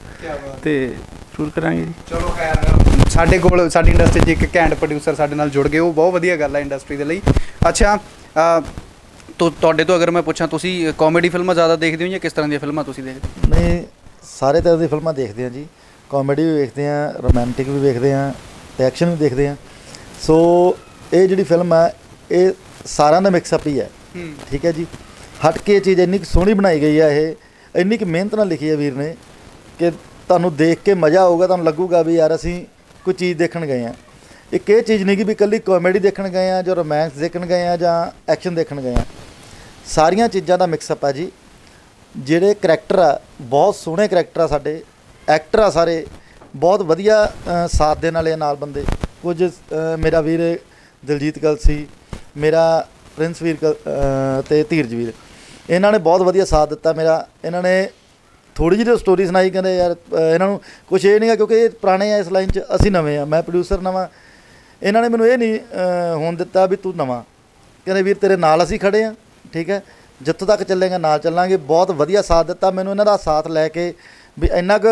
ਅਤੇ ਸ਼ੁਰੂ ਕਰਾਂਗੇ ਜੀ। ਚਲੋ ਖੈਰ, ਸਾਡੇ ਕੋਲ ਸਾਡੀ ਇੰਡਸਟਰੀ 'ਚ ਇੱਕ ਘੈਂਟ ਪ੍ਰੋਡਿਊਸਰ ਸਾਡੇ ਨਾਲ ਜੁੜ ਗਏ, ਉਹ ਬਹੁਤ ਵਧੀਆ ਗੱਲ ਹੈ ਇੰਡਸਟਰੀ ਦੇ ਲਈ। ਅੱਛਾ, ਤੁਹਾਡੇ ਤੋਂ ਅਗਰ ਮੈਂ ਪੁੱਛਾਂ, ਤੁਸੀਂ ਕਾਮੇਡੀ ਫਿਲਮਾਂ ਜ਼ਿਆਦਾ ਦੇਖਦੇ ਹੋ ਜਾਂ ਕਿਸ ਤਰ੍ਹਾਂ ਦੀਆਂ ਫਿਲਮਾਂ ਤੁਸੀਂ ਦੇਖਦੇ ਹੋ? ਨਹੀਂ, ਸਾਰੇ ਤਰ੍ਹਾਂ ਦੀ ਫਿਲਮਾਂ ਦੇਖਦੇ ਹਾਂ ਜੀ। ਕਾਮੇਡੀ ਵੀ ਵੇਖਦੇ ਹਾਂ, ਰੋਮਾਂਟਿਕ ਵੀ ਵੇਖਦੇ ਹਾਂ ਅਤੇ ਐਕਸ਼ਨ ਵੀ ਦੇਖਦੇ ਹਾਂ। ਸੋ ਇਹ ਜਿਹੜੀ ਫਿਲਮ ਹੈ ਇਹ ਸਾਰਿਆਂ ਦਾ ਮਿਕਸਅਪ ਹੀ ਹੈ। ਠੀਕ ਹੈ ਜੀ। ਹਟ ਕੇ ਚੀਜ਼ ਇੰਨੀ ਕੁ ਸੋਹਣੀ ਬਣਾਈ ਗਈ ਹੈ, ਇਹ ਇੰਨੀ ਕੁ ਮਿਹਨਤ ਨਾਲ ਲਿਖੀ ਹੈ ਵੀਰ ਨੇ ਕਿ ਤੁਹਾਨੂੰ ਦੇਖ ਕੇ ਮਜ਼ਾ ਆਊਗਾ, ਤੁਹਾਨੂੰ ਲੱਗੂਗਾ ਵੀ ਯਾਰ ਅਸੀਂ ਕੋਈ ਚੀਜ਼ ਦੇਖਣ ਗਏ ਹਾਂ। ਇੱਕ ਇਹ ਚੀਜ਼ ਨਹੀਂ ਕਿ ਵੀ ਇਕੱਲੀ ਕਾਮੇਡੀ ਦੇਖਣ ਗਏ ਹਾਂ, ਜਾਂ ਰੋਮਾਂਸ ਦੇਖਣ ਗਏ ਹਾਂ, ਜਾਂ ਐਕਸ਼ਨ ਦੇਖਣ ਗਏ ਹਾਂ। ਸਾਰੀਆਂ ਚੀਜ਼ਾਂ ਦਾ ਮਿਕਸਅਪ ਹੈ ਜੀ। ਜਿਹੜੇ ਕਰੈਕਟਰ ਆ ਬਹੁਤ ਸੋਹਣੇ ਕਰੈਕਟਰ ਆ, ਸਾਡੇ ਐਕਟਰ ਆ ਸਾਰੇ ਬਹੁਤ ਵਧੀਆ ਸਾਥ ਦੇਣ ਵਾਲੇ ਨਾਲ ਬੰਦੇ। ਕੁਝ ਮੇਰਾ ਵੀਰ ਦਿਲਜੀਤ ਕਲਸੀ, ਮੇਰਾ ਪ੍ਰਿੰਸ ਵੀਰ ਅਤੇ ਧੀਰਜ ਵੀਰ, ਇਹਨਾਂ ਨੇ ਬਹੁਤ ਵਧੀਆ ਸਾਥ ਦਿੱਤਾ ਮੇਰਾ। ਇਹਨਾਂ ਨੇ ਥੋੜ੍ਹੀ ਜਿਹੀ ਸਟੋਰੀ ਸੁਣਾਈ, ਕਹਿੰਦੇ ਯਾਰ ਇਹਨਾਂ ਨੂੰ ਕੁਛ ਇਹ ਨਹੀਂ ਗਾ ਕਿਉਂਕਿ ਇਹ ਪੁਰਾਣੇ ਆ ਇਸ ਲਾਈਨ 'ਚ, ਅਸੀਂ ਨਵੇਂ ਆ, ਮੈਂ ਪ੍ਰੋਡਿਊਸਰ ਨਵਾਂ। ਇਹਨਾਂ ਨੇ ਮੈਨੂੰ ਇਹ ਨਹੀਂ ਹੋਣ ਦਿੱਤਾ ਵੀ ਤੂੰ ਨਵਾਂ, ਕਹਿੰਦੇ ਵੀਰ ਤੇਰੇ ਨਾਲ ਅਸੀਂ ਖੜ੍ਹੇ ਹਾਂ, ਠੀਕ ਹੈ, ਜਿੱਥੋਂ ਤੱਕ ਚੱਲੇਗਾ ਨਾਲ ਚੱਲਾਂਗੇ। ਬਹੁਤ ਵਧੀਆ ਸਾਥ ਦਿੱਤਾ ਮੈਨੂੰ ਇਹਨਾਂ ਦਾ ਸਾਥ ਲੈ ਕੇ ਵੀ ਇੰਨਾ ਕੁ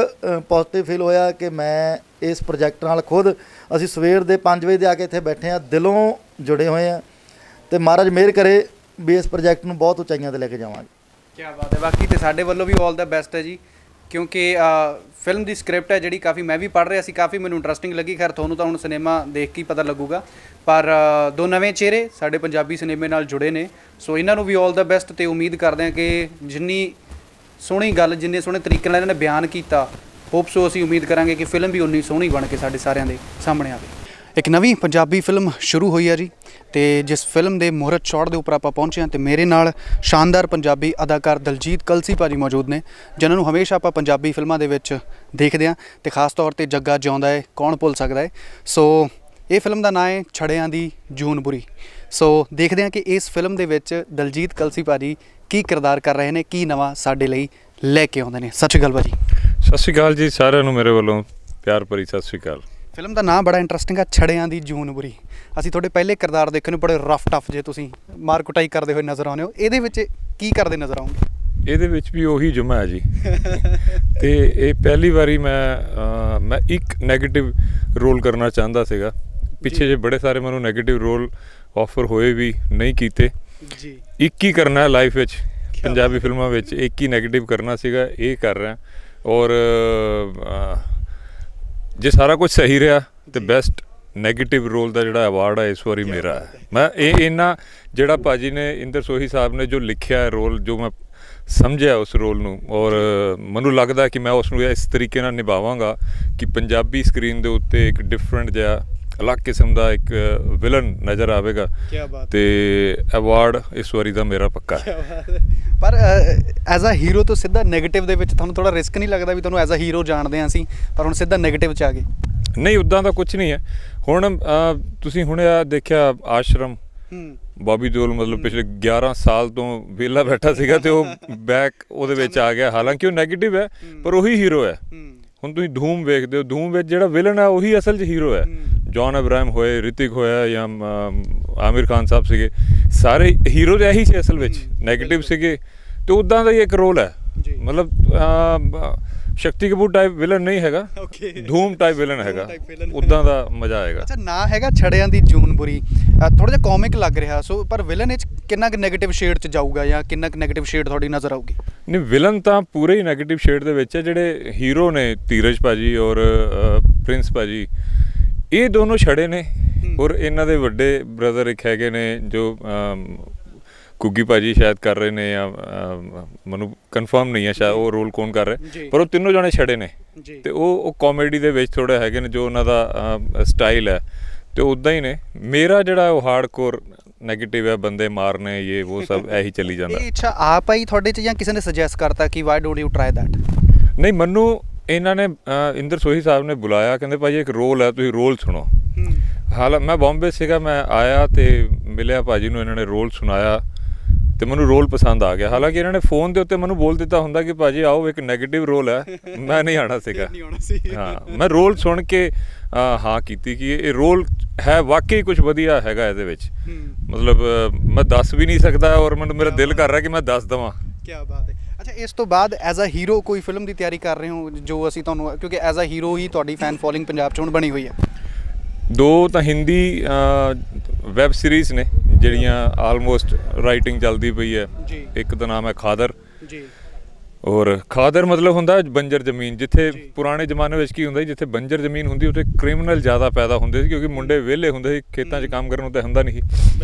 ਪੋਜ਼ੀਟਿਵ ਫੀਲ ਹੋਇਆ ਕਿ ਮੈਂ ਇਸ ਪ੍ਰੋਜੈਕਟ ਨਾਲ ਖੁਦ ਅਸੀਂ ਸਵੇਰ ਦੇ 5 ਵਜੇ ਦੇ ਆ ਕੇ ਇੱਥੇ ਬੈਠੇ ਹਾਂ, ਦਿਲੋਂ ਜੁੜੇ ਹੋਏ ਹਾਂ ਅਤੇ ਮਹਾਰਾਜ ਮਿਹਰ ਕਰੇ ਵੀ ਇਸ ਪ੍ਰੋਜੈਕਟ ਨੂੰ ਬਹੁਤ ਉਚਾਈਆਂ 'ਤੇ ਲੈ ਕੇ ਜਾਵਾਂਗੇ। ਕੀ ਬਾਤ ਹੈ। ਬਾਕੀ ਤੇ ਸਾਡੇ ਵੱਲੋਂ ਵੀ ਆਲ ਦਾ ਬੈਸਟ ਹੈ ਜੀ, ਕਿਉਂਕਿ ਫਿਲਮ ਦੀ ਸਕ੍ਰਿਪਟ ਹੈ ਜਿਹੜੀ ਕਾਫੀ ਮੈਂ ਵੀ ਪੜ੍ਹ ਰਿਹਾ ਸੀ, ਕਾਫੀ ਮੈਨੂੰ ਇੰਟਰਸਟਿੰਗ ਲੱਗੀ। ਖੈਰ ਤੁਹਾਨੂੰ ਤਾਂ ਹੁਣ ਸਿਨੇਮਾ ਦੇਖ ਕੇ ਹੀ ਪਤਾ ਲੱਗੂਗਾ, ਪਰ 2 ਨਵੇਂ ਚਿਹਰੇ ਸਾਡੇ ਪੰਜਾਬੀ ਸਿਨੇਮੇ ਨਾਲ ਜੁੜੇ ਨੇ। ਸੋ ਇਹਨਾਂ ਨੂੰ ਵੀ ਆਲ ਦਾ ਬੈਸਟ ਅਤੇ ਉਮੀਦ ਕਰਦੇ ਹਾਂ ਕਿ ਜਿੰਨੀ ਸੋਹਣੀ ਗੱਲ, ਜਿੰਨੇ ਸੋਹਣੇ ਤਰੀਕੇ ਨਾਲ ਇਹਨਾਂ ਨੇ ਬਿਆਨ ਕੀਤਾ, ਹੋਪ ਸੋ ਅਸੀਂ ਉਮੀਦ ਕਰਾਂਗੇ ਕਿ ਫਿਲਮ ਵੀ ਉਨੀ ਸੋਹਣੀ ਬਣ ਕੇ ਸਾਡੇ ਸਾਰਿਆਂ ਦੇ ਸਾਹਮਣੇ ਆਵੇ। ਇੱਕ ਨਵੀਂ ਪੰਜਾਬੀ ਫਿਲਮ ਸ਼ੁਰੂ ਹੋਈ ਹੈ ਜੀ, ਅਤੇ ਜਿਸ ਫਿਲਮ ਦੇ ਮਹੂਰਤ ਚੌੜ ਦੇ ਉੱਪਰ ਆਪਾਂ ਪਹੁੰਚੇ ਹਾਂ ਅਤੇ ਮੇਰੇ ਨਾਲ ਸ਼ਾਨਦਾਰ ਪੰਜਾਬੀ ਅਦਾਕਾਰ ਦਲਜੀਤ ਕਲਸੀ ਭਾਜੀ ਮੌਜੂਦ ਨੇ, ਜਿਨ੍ਹਾਂ ਨੂੰ ਹਮੇਸ਼ਾ ਆਪਾਂ ਪੰਜਾਬੀ ਫਿਲਮਾਂ ਦੇ ਵਿੱਚ ਦੇਖਦੇ ਹਾਂ ਅਤੇ ਖਾਸ ਤੌਰ 'ਤੇ ਜੱਗਾ ਜਿਉਂਦਾ ਹੈ ਕੌਣ ਭੁੱਲ ਸਕਦਾ ਹੈ। ਸੋ ਇਹ ਫਿਲਮ ਦਾ ਨਾਂ ਹੈ ਛੜਿਆਂ ਦੀ ਜੂਨਪੁਰੀ। ਸੋ ਦੇਖਦੇ ਹਾਂ ਕਿ ਇਸ ਫਿਲਮ ਦੇ ਵਿੱਚ ਦਲਜੀਤ ਕਲਸੀ ਭਾਜੀ ਕੀ ਕਿਰਦਾਰ ਕਰ ਰਹੇ ਨੇ, ਕੀ ਨਵਾਂ ਸਾਡੇ ਲਈ ਲੈ ਕੇ ਆਉਂਦੇ ਨੇ। ਸਤਿ ਸ਼੍ਰੀ ਅਕਾਲ ਭਾਜੀ। ਸਤਿ ਸ਼੍ਰੀ ਅਕਾਲ ਜੀ, ਸਾਰਿਆਂ ਨੂੰ ਮੇਰੇ ਵੱਲੋਂ ਪਿਆਰ ਭਰੀ ਸਤਿ ਸ਼੍ਰੀ ਅਕਾਲ। ਫਿਲਮ ਦਾ ਨਾਮ ਬੜਾ ਇੰਟਰਸਟਿੰਗ ਆ, ਛੜਿਆਂ ਦੀ ਜੂਨ ਬੁਰੀ। ਅਸੀਂ ਤੁਹਾਡੇ ਪਹਿਲੇ ਕਿਰਦਾਰ ਦੇਖਣ ਨੂੰ ਬੜੇ ਰਫ ਟਫ ਜੇ ਤੁਸੀਂ ਮਾਰ ਕੁਟਾਈ ਕਰਦੇ ਹੋਏ ਨਜ਼ਰ ਆਉਂਦੇ ਹੋ, ਇਹਦੇ ਵਿੱਚ ਕੀ ਕਰਦੇ ਨਜ਼ਰ ਆਉਂਗੇ? ਇਹਦੇ ਵਿੱਚ ਵੀ ਉਹੀ ਜੁਮਾ ਹੈ ਜੀ। ਤੇ ਇਹ ਪਹਿਲੀ ਵਾਰੀ ਮੈਂ ਇੱਕ ਨੈਗੇਟਿਵ ਰੋਲ ਕਰਨਾ ਚਾਹੁੰਦਾ ਸੀਗਾ। ਪਿੱਛੇ ਜੇ ਬੜੇ ਸਾਰੇ ਮੈਨੂੰ ਨੈਗੇਟਿਵ ਰੋਲ ਆਫਰ ਹੋਏ ਵੀ ਨਹੀਂ ਕੀਤੇ ਜੀ। ਇੱਕ ਹੀ ਕਰਨਾ ਲਾਈਫ ਵਿੱਚ, ਪੰਜਾਬੀ ਫਿਲਮਾਂ ਵਿੱਚ ਇੱਕ ਹੀ ਨੈਗੇਟਿਵ ਕਰਨਾ ਸੀਗਾ, ਇਹ ਕਰ ਰਿਹਾ। ਔਰ ਜੇ ਸਾਰਾ ਕੁਝ ਸਹੀ ਰਿਹਾ ਤੇ ਬੈਸਟ ਨੈਗੇਟਿਵ ਰੋਲ ਦਾ ਜਿਹੜਾ ਅਵਾਰਡ ਹੈ ਇਸ ਵਾਰੀ ਮੇਰਾ ਹੈ। ਮੈਂ ਇਹ ਇੰਨਾ ਜਿਹੜਾ ਭਾਜੀ ਨੇ ਇੰਦਰ ਸੋਹੀ ਸਾਹਿਬ ਨੇ ਜੋ ਲਿਖਿਆ ਰੋਲ, ਜੋ ਮੈਂ ਸਮਝਿਆ ਉਸ ਰੋਲ ਨੂੰ, ਔਰ ਮੈਨੂੰ ਲੱਗਦਾ ਕਿ ਮੈਂ ਉਸ ਨੂੰ ਇਸ ਤਰੀਕੇ ਨਾਲ ਨਿਭਾਵਾਂਗਾ ਕਿ ਪੰਜਾਬੀ ਸਕਰੀਨ ਦੇ ਉੱਤੇ ਇੱਕ ਡਿਫਰੈਂਟ ਜਿਹਾ ਅਲੱਗ ਕਿਸਮ ਦਾ ਇੱਕ ਵਿਲਨ ਨਜ਼ਰ ਆਵੇਗਾ। ਤੇ ਅਵਾਰਡ ਇਸ ਵਾਰੀ ਦਾ ਮੇਰਾ ਪੱਕਾ ਹੈ। ਪਰ ਐਜ਼ ਅ ਹੀਰੋ ਤੋਂ ਸਿੱਧਾ ਨੈਗੇਟਿਵ ਦੇ ਵਿੱਚ ਤੁਹਾਨੂੰ ਥੋੜਾ ਰਿਸਕ ਨਹੀਂ ਲੱਗਦਾ ਵੀ ਤੁਹਾਨੂੰ ਐਜ਼ ਅ ਹੀਰੋ ਜਾਣਦੇ ਹਾਂ ਅਸੀਂ, ਪਰ ਹੁਣ ਸਿੱਧਾ ਨੈਗੇਟਿਵ 'ਚ ਆ ਗਏ? ਨਹੀਂ, ਉੱਦਾਂ ਦਾ ਕੁਝ ਨਹੀਂ ਹੈ। ਹੁਣ ਤੁਸੀਂ ਹੁਣ ਦੇਖਿਆ ਆਸ਼ਰਮ, ਬੌਬੀ ਦਿਓਲ ਮਤਲਬ ਪਿਛਲੇ 11 ਸਾਲ ਤੋਂ ਵਿਹਲਾ ਬੈਠਾ ਸੀਗਾ ਤੇ ਉਹ ਬੈਕ ਉਹਦੇ ਵਿੱਚ ਆ ਗਿਆ। ਹਾਲਾਂਕਿ ਉਹ ਨੈਗੇਟਿਵ ਹੈ ਪਰ ਉਹੀ ਹੀਰੋ ਹੈ। ਹੁਣ ਤੁਸੀਂ ਧੂਮ ਵੇਖਦੇ ਹੋ, ਧੂਮ ਵਿੱਚ ਜਿਹੜਾ ਵਿਲਨ ਹੈ ਉਹੀ ਅਸਲ 'ਚ ਹੀਰੋ ਹੈ। ਜੌਨ ਅਬਰਾਹਮ ਹੋਏ, ਰਿਤਿਕ ਹੋਇਆ ਜਾਂ ਆਮਿਰ ਖਾਨ ਸਾਹਿਬ ਸੀਗੇ, ਸਾਰੇ ਹੀਰੋ ਤਾਂ ਇਹੀ ਸੀ ਅਸਲ ਵਿੱਚ, ਨੈਗੇਟਿਵ ਸੀਗੇ। ਤੇ ਉੱਦਾਂ ਦਾ ਹੀ ਇੱਕ ਰੋਲ ਹੈ, ਮਤਲਬ ਸ਼ਕਤੀ ਕਪੂਰ ਟਾਈਪ ਵਿਲਨ ਨਹੀਂ ਹੈਗਾ, ਧੂਮ ਟਾਈਪ ਵਿਲਨ ਹੈਗਾ, ਉੱਦਾਂ ਦਾ ਮਜ਼ਾ ਆਏਗਾ। ਅੱਛਾ, ਨਾ ਹੈਗਾ ਛੜਿਆਂ ਦੀ ਜੂਨ ਬੁਰੀ, ਥੋੜਾ ਜਿਹਾ ਕਾਮਿਕ ਲੱਗ ਰਿਹਾ, ਸੋ ਪਰ ਵਿਲਨ ਵਿੱਚ ਕਿੰਨਾ ਕੁ ਨੈਗੇਟਿਵ ਸ਼ੇਡ 'ਚ ਜਾਊਗਾ ਜਾਂ ਕਿੰਨਾ ਕੁ ਨੈਗੇਟਿਵ ਸ਼ੇਡ ਤੁਹਾਡੀ ਨਜ਼ਰ ਆਊਗੀ? ਨਹੀਂ, ਵਿਲਨ ਤਾਂ ਪੂਰੇ ਹੀ ਨੈਗੇਟਿਵ ਸ਼ੇਡ ਦੇ ਵਿੱਚ ਹੈ। ਜਿਹੜੇ ਹੀਰੋ ਨੇ ਧੀਰਜ ਭਾਜੀ ਔਰ ਪ੍ਰਿੰਸ ਭਾਜੀ, ਇਹ ਦੋਨੋਂ ਛੜੇ ਨੇ। ਔਰ ਇਹਨਾਂ ਦੇ ਵੱਡੇ ਬ੍ਰਦਰ ਇੱਕ ਹੈਗੇ ਨੇ ਜੋ ਕੁੱਗੀ ਭਾਜੀ ਸ਼ਾਇਦ ਕਰ ਰਹੇ ਨੇ, ਜਾਂ ਮੈਨੂੰ ਕਨਫਰਮ ਨਹੀਂ ਹੈ ਸ਼ਾਇਦ ਉਹ ਰੋਲ ਕੌਣ ਕਰ ਰਿਹਾ, ਪਰ ਉਹ ਤਿੰਨੋਂ ਜਾਣੇ ਛੜੇ ਨੇ। ਤੇ ਉਹ ਕਾਮੇਡੀ ਦੇ ਵਿੱਚ ਥੋੜ੍ਹਾ ਹੈਗੇ ਨੇ, ਜੋ ਉਹਨਾਂ ਦਾ ਸਟਾਈਲ ਹੈ। ਤੇ ਉੱਦਾਂ ਹੀ ਨੇ। ਮੇਰਾ ਜਿਹੜਾ ਉਹ ਹਾਰਡਕੋਰ ਨੈਗੇਟਿਵ ਹੈ, ਬੰਦੇ ਮਾਰਨੇ ਇਹ ਉਹ ਸਭ ਇਹੀ ਚੱਲੀ ਜਾਂਦਾ। ਇਹ ਅੱਛਾ ਆਪ ਆਈ ਤੁਹਾਡੇ 'ਚ ਜਾਂ ਕਿਸੇ ਨੇ ਸੁਜੈਸਟ ਕਰਤਾ ਕਿ why don't you try that? ਨਹੀਂ, ਮੈਨੂੰ ਇਹਨਾਂ ਨੇ ਇੰਦਰ ਸੋਹੀ ਸਾਹਿਬ ਨੇ ਬੁਲਾਇਆ, ਕਹਿੰਦੇ ਭਾਜੀ ਇੱਕ ਰੋਲ ਹੈ, ਤੁਸੀਂ ਰੋਲ ਸੁਣੋ। ਮੈਂ ਬੰਬੇ ਸੀਗਾ, ਮੈਂ ਆਇਆ ਤੇ ਮਿਲਿਆ ਭਾਜੀ ਨੂੰ, ਇਹਨਾਂ ਨੇ ਰੋਲ ਸੁਣਾਇਆ ਤੇ ਮੈਨੂੰ ਰੋਲ ਪਸੰਦ ਆ ਗਿਆ। ਹਾਲਾਂਕਿ ਇਹਨਾਂ ਨੇ ਫੋਨ ਦੇ ਉੱਤੇ ਮੈਨੂੰ ਬੋਲ ਦਿੱਤਾ ਹੁੰਦਾ ਕਿ ਭਾਜੀ ਆਓ ਇੱਕ ਨੈਗੇਟਿਵ ਰੋਲ ਹੈ, ਮੈਂ ਨਹੀਂ ਆਉਣਾ ਸੀਗਾ। ਹਾਂ, ਮੈਂ ਰੋਲ ਸੁਣ ਕੇ ਹਾਂ ਕੀਤੀ ਕਿ ਇਹ ਰੋਲ ਹੈ ਵਾਕਈ ਕੁਝ ਵਧੀਆ ਹੈਗਾ ਇਹਦੇ ਵਿੱਚ। ਮਤਲਬ ਮੈਂ ਦੱਸ ਵੀ ਨਹੀਂ ਸਕਦਾ ਔਰ ਮੈਨੂੰ ਮੇਰਾ ਦਿਲ ਕਰ ਰਿਹਾ ਕਿ ਮੈਂ ਦੱਸ ਦੇਵਾਂ। ਕੀ ਬਾਤ ਹੈ। ਅੱਛਾ, ਇਸ ਤੋਂ ਬਾਅਦ ਐਜ਼ ਅ ਹੀਰੋ ਕੋਈ ਫਿਲਮ ਦੀ ਤਿਆਰੀ ਕਰ ਰਹੇ ਹੋ ਜੋ ਅਸੀਂ ਤੁਹਾਨੂੰ, ਕਿਉਂਕਿ ਐਜ਼ ਅ ਹੀਰੋ ਹੀ ਤੁਹਾਡੀ ਫੈਨ ਫੋਲੋਇੰਗ ਪੰਜਾਬ 'ਚ ਹੁਣ ਬਣੀ ਹੋਈ ਹੈ? 2 ਤਾਂ ਹਿੰਦੀ ਵੈਬ ਸੀਰੀਜ਼ ਨੇ ਜਿਹੜੀਆਂ ਆਲਮੋਸਟ ਰਾਈਟਿੰਗ ਚੱਲਦੀ ਪਈ ਹੈ। ਇੱਕ ਦਾ ਨਾਮ ਹੈ ਖਾਦਰ ਜੀ। ਔਰ ਖਾਦਰ ਮਤਲਬ ਹੁੰਦਾ ਬੰਜਰ ਜ਼ਮੀਨ, ਜਿੱਥੇ ਪੁਰਾਣੇ ਜ਼ਮਾਨੇ ਵਿੱਚ ਕੀ ਹੁੰਦਾ ਸੀ, ਜਿੱਥੇ ਬੰਜਰ ਜ਼ਮੀਨ ਹੁੰਦੀ ਉੱਥੇ ਕ੍ਰਿਮੀਨਲ ਜ਼ਿਆਦਾ ਪੈਦਾ ਹੁੰਦੇ ਸੀ, ਕਿਉਂਕਿ ਮੁੰਡੇ ਵਿਹਲੇ ਹੁੰਦੇ ਸੀ, ਖੇਤਾਂ 'ਚ ਕੰਮ ਕਰਨ ਨੂੰ ਤਾਂ ਹੁੰਦਾ ਨਹੀਂ।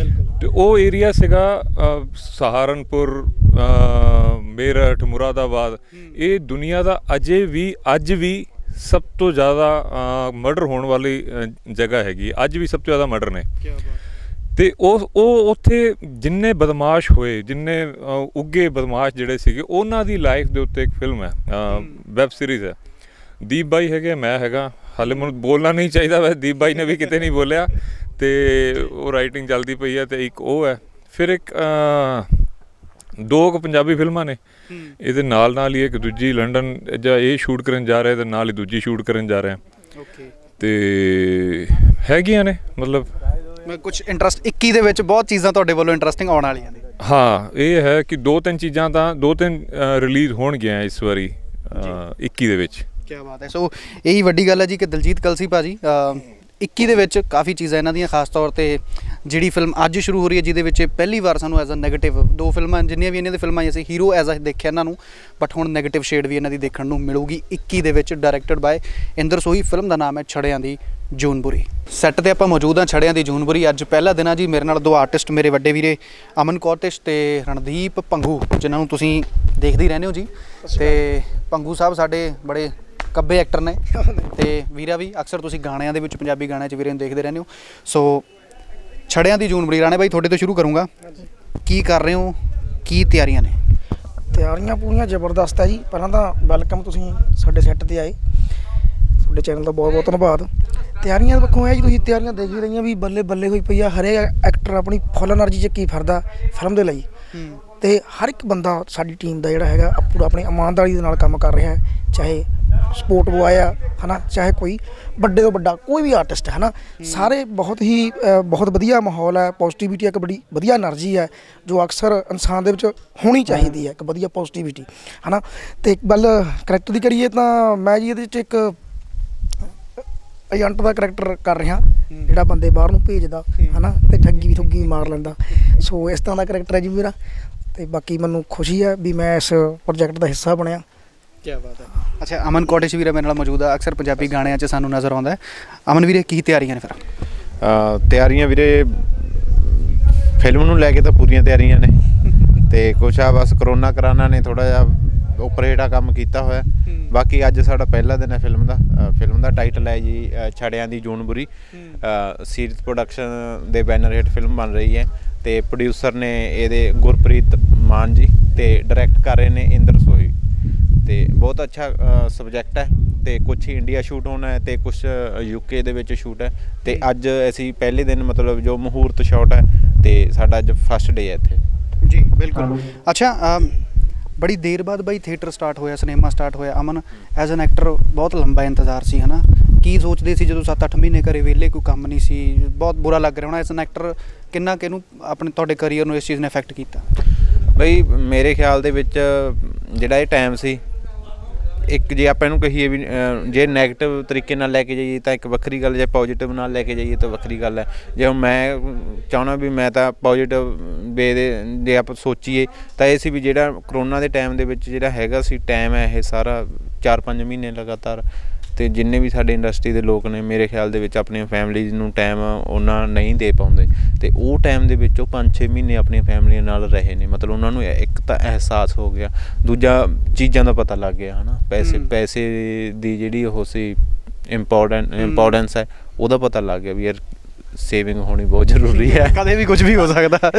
ਤੇ ਉਹ ਏਰੀਆ ਸੀਗਾ ਸਹਾਰਨਪੁਰ, ਮੇਰਠ, ਮੁਰਾਦਾਬਾਦ। ਇਹ ਦੁਨੀਆ ਦਾ ਅੱਜ ਵੀ ਸਭ ਤੋਂ ਜ਼ਿਆਦਾ ਮਰਡਰ ਹੋਣ ਵਾਲੀ ਜਗ੍ਹਾ ਹੈਗੀ। ਅੱਜ ਵੀ ਸਭ ਤੋਂ ਜ਼ਿਆਦਾ ਮਰਡਰ ਨੇ। ਤੇ ਉਹ ਉੱਥੇ ਜਿੰਨੇ ਬਦਮਾਸ਼ ਹੋਏ, ਜਿੰਨੇ ਉੱਗੇ ਬਦਮਾਸ਼ ਜਿਹੜੇ ਸੀਗੇ, ਉਹਨਾਂ ਦੀ ਲਾਈਫ ਦੇ ਉੱਤੇ ਇੱਕ ਫਿਲਮ ਹੈ, ਵੈਬ ਸੀਰੀਜ਼ ਹੈ। ਦੀਪ ਬਾਈ ਹੈਗੇ, ਮੈਂ ਹੈਗਾ। ਹਾਲੇ ਮੈਨੂੰ ਬੋਲਣਾ ਨਹੀਂ ਚਾਹੀਦਾ, ਵੈਸੇ ਦੀਪ ਬਾਈ ਨੇ ਵੀ ਕਿਤੇ ਨਹੀਂ ਬੋਲਿਆ। ਤੇ ਉਹ ਰਾਈਟਿੰਗ ਚੱਲਦੀ ਪਈ ਹੈ। ਤੇ ਇੱਕ ਉਹ ਹੈ, ਫਿਰ ਇੱਕ 2 ਪੰਜਾਬੀ ਫਿਲਮਾਂ ਨੇ ਇਹਦੇ ਨਾਲ ਹੀ। ਇੱਕ ਦੂਜੀ ਲੰਡਨ ਜਾਂ ਇਹ ਸ਼ੂਟ ਕਰਨ ਜਾ ਰਿਹਾ, ਤੇ ਨਾਲ ਹੀ ਦੂਜੀ ਸ਼ੂਟ ਕਰਨ ਜਾ ਰਹੇ ਹਾਂ। ਤੇ ਹੈਗੀਆਂ ਨੇ, ਮਤਲਬ ਕੁਝ ਇੰਟਰਸਟ 21 ਦੇ ਵਿੱਚ ਬਹੁਤ ਚੀਜ਼ਾਂ ਤੁਹਾਡੇ ਵੱਲੋਂ ਇੰਟਰਸਟਿੰਗ ਆਉਣ ਵਾਲੀਆਂ ਨੇ। ਹਾਂ, ਇਹ ਹੈ ਕਿ 2-3 ਚੀਜ਼ਾਂ ਤਾਂ 2-3 ਰਿਲੀਜ਼ ਹੋਣਗੀਆਂ ਇਸ ਵਾਰੀ 21 ਦੇ ਵਿੱਚ। ਕੀ ਬਾਤ ਹੈ। ਸੋ ਇਹੀ ਵੱਡੀ ਗੱਲ ਹੈ ਜੀ ਕਿ ਦਲਜੀਤ ਕਲਸੀ ਭਾਜੀ 21 ਦੇ ਵਿੱਚ ਕਾਫੀ ਚੀਜ਼ਾਂ ਇਹਨਾਂ ਦੀਆਂ, ਖਾਸ ਤੌਰ 'ਤੇ ਜਿਹੜੀ ਫਿਲਮ ਅੱਜ ਸ਼ੁਰੂ ਹੋ ਰਹੀ ਹੈ, ਜਿਹਦੇ ਵਿੱਚ ਪਹਿਲੀ ਵਾਰ ਸਾਨੂੰ ਐਜ਼ ਅ ਨੈਗੇਟਿਵ 2 ਫਿਲਮਾਂ, ਜਿੰਨੀਆਂ ਵੀ ਇਹਨਾਂ ਦੀ ਫਿਲਮਾਂ ਅਸੀਂ ਹੀਰੋ ਐਜ਼ ਅ ਦੇਖਿਆ ਇਹਨਾਂ ਨੂੰ, ਬਟ ਹੁਣ ਨੈਗੇਟਿਵ ਸ਼ੇਡ ਵੀ ਇਹਨਾਂ ਦੀ ਦੇਖਣ ਨੂੰ ਮਿਲੂਗੀ 21 ਦੇ ਵਿੱਚ। ਡਾਇਰੈਕਟਡ ਬਾਏ ਇੰਦਰ ਸੋਹੀ। ਫਿਲਮ ਦਾ ਨਾਮ ਹੈ ਛੜਿਆਂ ਦੀ ਜੂਨ ਬੁਰੀ। ਸੈੱਟ 'ਤੇ ਆਪਾਂ ਮੌਜੂਦ ਹਾਂ, ਛੜਿਆਂ ਦੀ ਜੂਨ ਬੁਰੀ। ਅੱਜ ਪਹਿਲਾ ਦਿਨ ਆ ਜੀ। ਮੇਰੇ ਨਾਲ 2 ਆਰਟਿਸਟ, ਮੇਰੇ ਵੱਡੇ ਵੀਰੇ ਅਮਨ ਕੌਰਟਿਸ਼ ਤੇ ਰਣਦੀਪ ਭੰਗੂ, ਜਿਨ੍ਹਾਂ ਨੂੰ ਤੁਸੀਂ ਦੇਖਦੇ ਹੀ ਰਹਿੰਦੇ ਹੋ ਜੀ। ਤੇ ਭੰਗੂ ਸਾਹਿਬ ਸਾਡੇ ਬੜੇ ਕੱਬੇ ਐਕਟਰ ਨੇ, ਤੇ ਵੀਰਾ ਵੀ ਅਕਸਰ ਤੁਸੀਂ ਗਾਣਿਆਂ ਦੇ ਵਿੱਚ, ਪੰਜਾਬੀ ਗਾਣਿਆਂ 'ਚ ਵੀਰੇ ਨੂੰ ਦੇਖਦੇ ਰਹਿੰਦੇ ਹੋ। ਸੋ ਛੜਿਆਂ ਦੀ ਜੂਨ ਬੁਰੀ। ਰਾਣੇ ਬਾਈ ਤੁਹਾਡੇ ਤੋਂ ਸ਼ੁਰੂ ਕਰੂੰਗਾ, ਕੀ ਕਰ ਰਹੇ ਹੋ, ਕੀ ਤਿਆਰੀਆਂ ਨੇ? ਤਿਆਰੀਆਂ ਪੂਰੀਆਂ ਜ਼ਬਰਦਸਤ ਹੈ ਜੀ। ਪਹਿਲਾਂ ਤਾਂ ਵੈਲਕਮ, ਤੁਸੀਂ ਸਾਡੇ ਸੈੱਟ 'ਤੇ ਆਏ, ਤੁਹਾਡੇ ਚੈਨਲ ਦਾ ਬਹੁਤ ਬਹੁਤ ਧੰਨਵਾਦ। ਤਿਆਰੀਆਂ ਪੱਖੋਂ ਹੈ ਜੀ, ਤੁਸੀਂ ਤਿਆਰੀਆਂ ਦੇਖ ਹੀ ਰਹੀਆਂ ਵੀ ਬੱਲੇ ਬੱਲੇ ਹੋਈ ਪਈ ਆ। ਹਰੇਕ ਐਕਟਰ ਆਪਣੀ ਫੁੱਲ ਐਨਰਜੀ 'ਚ ਕੀ ਫਿਰਦਾ ਫਿਲਮ ਦੇ ਲਈ, ਤੇ ਹਰ ਇੱਕ ਬੰਦਾ ਸਾਡੀ ਟੀਮ ਦਾ ਜਿਹੜਾ ਹੈਗਾ ਪੂਰਾ ਆਪਣੀ ਇਮਾਨਦਾਰੀ ਦੇ ਨਾਲ ਕੰਮ ਕਰ ਰਿਹਾ ਹੈ। ਚਾਹੇ ਸਪੋਰਟ ਬੁਆਏ ਆ ਹੈ ਨਾ, ਚਾਹੇ ਕੋਈ ਵੱਡੇ ਤੋਂ ਵੱਡਾ ਕੋਈ ਵੀ ਆਰਟਿਸਟ ਹੈ ਨਾ, ਸਾਰੇ ਬਹੁਤ ਵਧੀਆ ਮਾਹੌਲ ਹੈ, ਪੋਜ਼ਿਟਿਵਿਟੀ ਇੱਕ ਬੜੀ ਵਧੀਆ એનર્ਜੀ ਹੈ ਜੋ ਅਕਸਰ ਇਨਸਾਨ ਦੇ ਵਿੱਚ ਹੋਣੀ ਚਾਹੀਦੀ ਹੈ, ਇੱਕ ਵਧੀਆ ਪੋਜ਼ਿਟਿਵਿਟੀ ਹੈ ਨਾ। ਅਤੇ ਇੱਕ ਗੱਲ ਕਰੈਕਟਰ ਦੀ ਕਰੀਏ ਤਾਂ ਮੈਂ ਜੀ ਇਹਦੇ ਵਿੱਚ ਇੱਕ ਏਜੰਟ ਦਾ ਕਰੈਕਟਰ ਕਰ ਰਿਹਾ, ਜਿਹੜਾ ਬੰਦੇ ਬਾਹਰ ਨੂੰ ਭੇਜਦਾ ਹੈ ਨਾ, ਅਤੇ ਠੱਗੀ ਠੁੱਗੀ ਮਾਰ ਲੈਂਦਾ। ਸੋ ਇਸ ਤਰ੍ਹਾਂ ਦਾ ਕਰੈਕਟਰ ਹੈ ਜੀ ਮੇਰਾ, ਅਤੇ ਬਾਕੀ ਮੈਨੂੰ ਖੁਸ਼ੀ ਹੈ ਵੀ ਮੈਂ ਇਸ ਪ੍ਰੋਜੈਕਟ ਦਾ ਹਿੱਸਾ ਬਣਿਆ। ਕੀ ਬਾਤ ਹੈ। ਅੱਛਾ, ਅਮਨ ਕੋਟਿਸ਼ ਵੀਰੇ ਮੇਰੇ ਨਾਲ ਮੌਜੂਦ ਆ, ਅਕਸਰ ਪੰਜਾਬੀ ਗਾਣਿਆਂ 'ਚ ਸਾਨੂੰ ਨਜ਼ਰ ਆਉਂਦਾ। ਅਮਨ ਵੀਰੇ ਕੀ ਤਿਆਰੀਆਂ ਨੇ ਫਿਰ? ਤਿਆਰੀਆਂ ਵੀਰੇ ਫਿਲਮ ਨੂੰ ਲੈ ਕੇ ਤਾਂ ਪੂਰੀਆਂ ਤਿਆਰੀਆਂ ਨੇ, ਅਤੇ ਕੁਛ ਆ ਬਸ ਕਰੋਨਾ ਕਰਾਨਾ ਨੇ ਥੋੜ੍ਹਾ ਜਿਹਾ ਉੱਪਰ ਹੇਠਾਂ ਕੰਮ ਕੀਤਾ ਹੋਇਆ। ਬਾਕੀ ਅੱਜ ਸਾਡਾ ਪਹਿਲਾ ਦਿਨ ਹੈ ਫਿਲਮ ਦਾ ਟਾਈਟਲ ਹੈ ਜੀ ਛੜਿਆਂ ਦੀ ਜੂਨ ਬੁਰੀ। ਸੀਰੀਜ਼ ਪ੍ਰੋਡਕਸ਼ਨ ਦੇ ਬੈਨਰ ਹੇਠ ਫਿਲਮ ਬਣ ਰਹੀ ਹੈ, ਅਤੇ ਪ੍ਰੋਡਿਊਸਰ ਨੇ ਇਹਦੇ ਗੁਰਪ੍ਰੀਤ ਮਾਨ ਜੀ, ਅਤੇ ਡਾਇਰੈਕਟ ਕਰ ਰਹੇ ਨੇ ਇੰਦਰ ਸੋਹੀ। ਅਤੇ ਬਹੁਤ ਅੱਛਾ ਸਬਜੈਕਟ ਹੈ, ਅਤੇ ਕੁਛ ਇੰਡੀਆ ਸ਼ੂਟ ਹੋਣਾ ਹੈ ਅਤੇ ਕੁਛ UK ਦੇ ਵਿੱਚ ਸ਼ੂਟ ਹੈ। ਅਤੇ ਅੱਜ ਅਸੀਂ ਪਹਿਲੇ ਦਿਨ ਮਤਲਬ ਜੋ ਮਹੂਰਤ ਸ਼ਾਟ ਹੈ, ਅਤੇ ਸਾਡਾ ਅੱਜ ਫਸਟ ਡੇ ਹੈ ਇੱਥੇ ਜੀ। ਬਿਲਕੁਲ। ਅੱਛਾ, ਬੜੀ ਦੇਰ ਬਾਅਦ ਬਾਈ ਥੀਏਟਰ ਸਟਾਰਟ ਹੋਇਆ, ਸਿਨੇਮਾ ਸਟਾਰਟ ਹੋਇਆ। ਅਮਨ ਐਜ਼ ਐਨ ਐਕਟਰ ਬਹੁਤ ਲੰਬਾ ਇੰਤਜ਼ਾਰ ਸੀ ਹੈ ਨਾ, ਕੀ ਸੋਚਦੇ ਸੀ ਜਦੋਂ 7-8 ਮਹੀਨੇ ਘਰੇ ਵਿਹਲੇ, ਕੋਈ ਕੰਮ ਨਹੀਂ ਸੀ, ਬਹੁਤ ਬੁਰਾ ਲੱਗ ਰਿਹਾ ਹੋਣਾ ਐਜ਼ ਐਨ ਐਕਟਰ? ਕਿੰਨਾ ਕਿ ਇਹਨੂੰ ਆਪਣੇ ਤੁਹਾਡੇ ਕਰੀਅਰ ਨੂੰ ਇਸ ਚੀਜ਼ ਨੇ ਇਫੈਕਟ ਕੀਤਾ? ਬਈ ਮੇਰੇ ਖਿਆਲ ਦੇ ਵਿੱਚ ਜਿਹੜਾ ਇਹ ਟਾਈਮ ਸੀ, ਇੱਕ ਜੇ ਆਪਾਂ ਇਹਨੂੰ ਕਹੀਏ ਵੀ ਜੇ ਨੈਗੇਟਿਵ ਤਰੀਕੇ ਨਾਲ ਲੈ ਕੇ ਜਾਈਏ ਤਾਂ ਇੱਕ ਵੱਖਰੀ ਗੱਲ, ਜੇ ਪੋਜ਼ੀਟਿਵ ਨਾਲ ਲੈ ਕੇ ਜਾਈਏ ਤਾਂ ਵੱਖਰੀ ਗੱਲ ਹੈ। ਜੇ ਹੁਣ ਮੈਂ ਚਾਹੁੰਦਾ ਵੀ ਮੈਂ ਤਾਂ ਪੋਜ਼ੀਟਿਵ ਵੇ ਦੇ ਜੇ ਆਪਾਂ ਸੋਚੀਏ ਤਾਂ ਇਹ ਸੀ ਵੀ ਜਿਹੜਾ ਕਰੋਨਾ ਦੇ ਟਾਈਮ ਦੇ ਵਿੱਚ ਜਿਹੜਾ ਹੈਗਾ ਸੀ ਟਾਈਮ ਹੈ, ਇਹ ਸਾਰਾ 4-5 ਮਹੀਨੇ ਲਗਾਤਾਰ, ਅਤੇ ਜਿੰਨੇ ਵੀ ਸਾਡੇ ਇੰਡਸਟਰੀ ਦੇ ਲੋਕ ਨੇ ਮੇਰੇ ਖਿਆਲ ਦੇ ਵਿੱਚ ਆਪਣੀਆਂ ਫੈਮਲੀਜ਼ ਨੂੰ ਟਾਈਮ ਉਹਨਾਂ ਨਹੀਂ ਦੇ ਪਾਉਂਦੇ, ਅਤੇ ਉਹ ਟਾਈਮ ਦੇ ਵਿੱਚ ਉਹ 5-6 ਮਹੀਨੇ ਆਪਣੀਆਂ ਫੈਮਲੀਆਂ ਨਾਲ ਰਹੇ ਨੇ। ਮਤਲਬ ਉਹਨਾਂ ਨੂੰ ਇੱਕ ਤਾਂ ਅਹਿਸਾਸ ਹੋ ਗਿਆ, ਦੂਜਾ ਚੀਜ਼ਾਂ ਦਾ ਪਤਾ ਲੱਗ ਗਿਆ ਹੈ ਨਾ, ਪੈਸੇ ਦੀ ਜਿਹੜੀ ਉਹ ਸੀ ਇੰਪੋਰਟੈਂਸ ਹੈ ਉਹਦਾ ਪਤਾ ਲੱਗ ਗਿਆ ਵੀ ਯਾਰ ਸੇਵਿੰਗ ਹੋਣੀ ਬਹੁਤ ਜ਼ਰੂਰੀ ਹੈ, ਕਦੇ ਵੀ ਕੁਝ ਵੀ ਹੋ ਸਕਦਾ।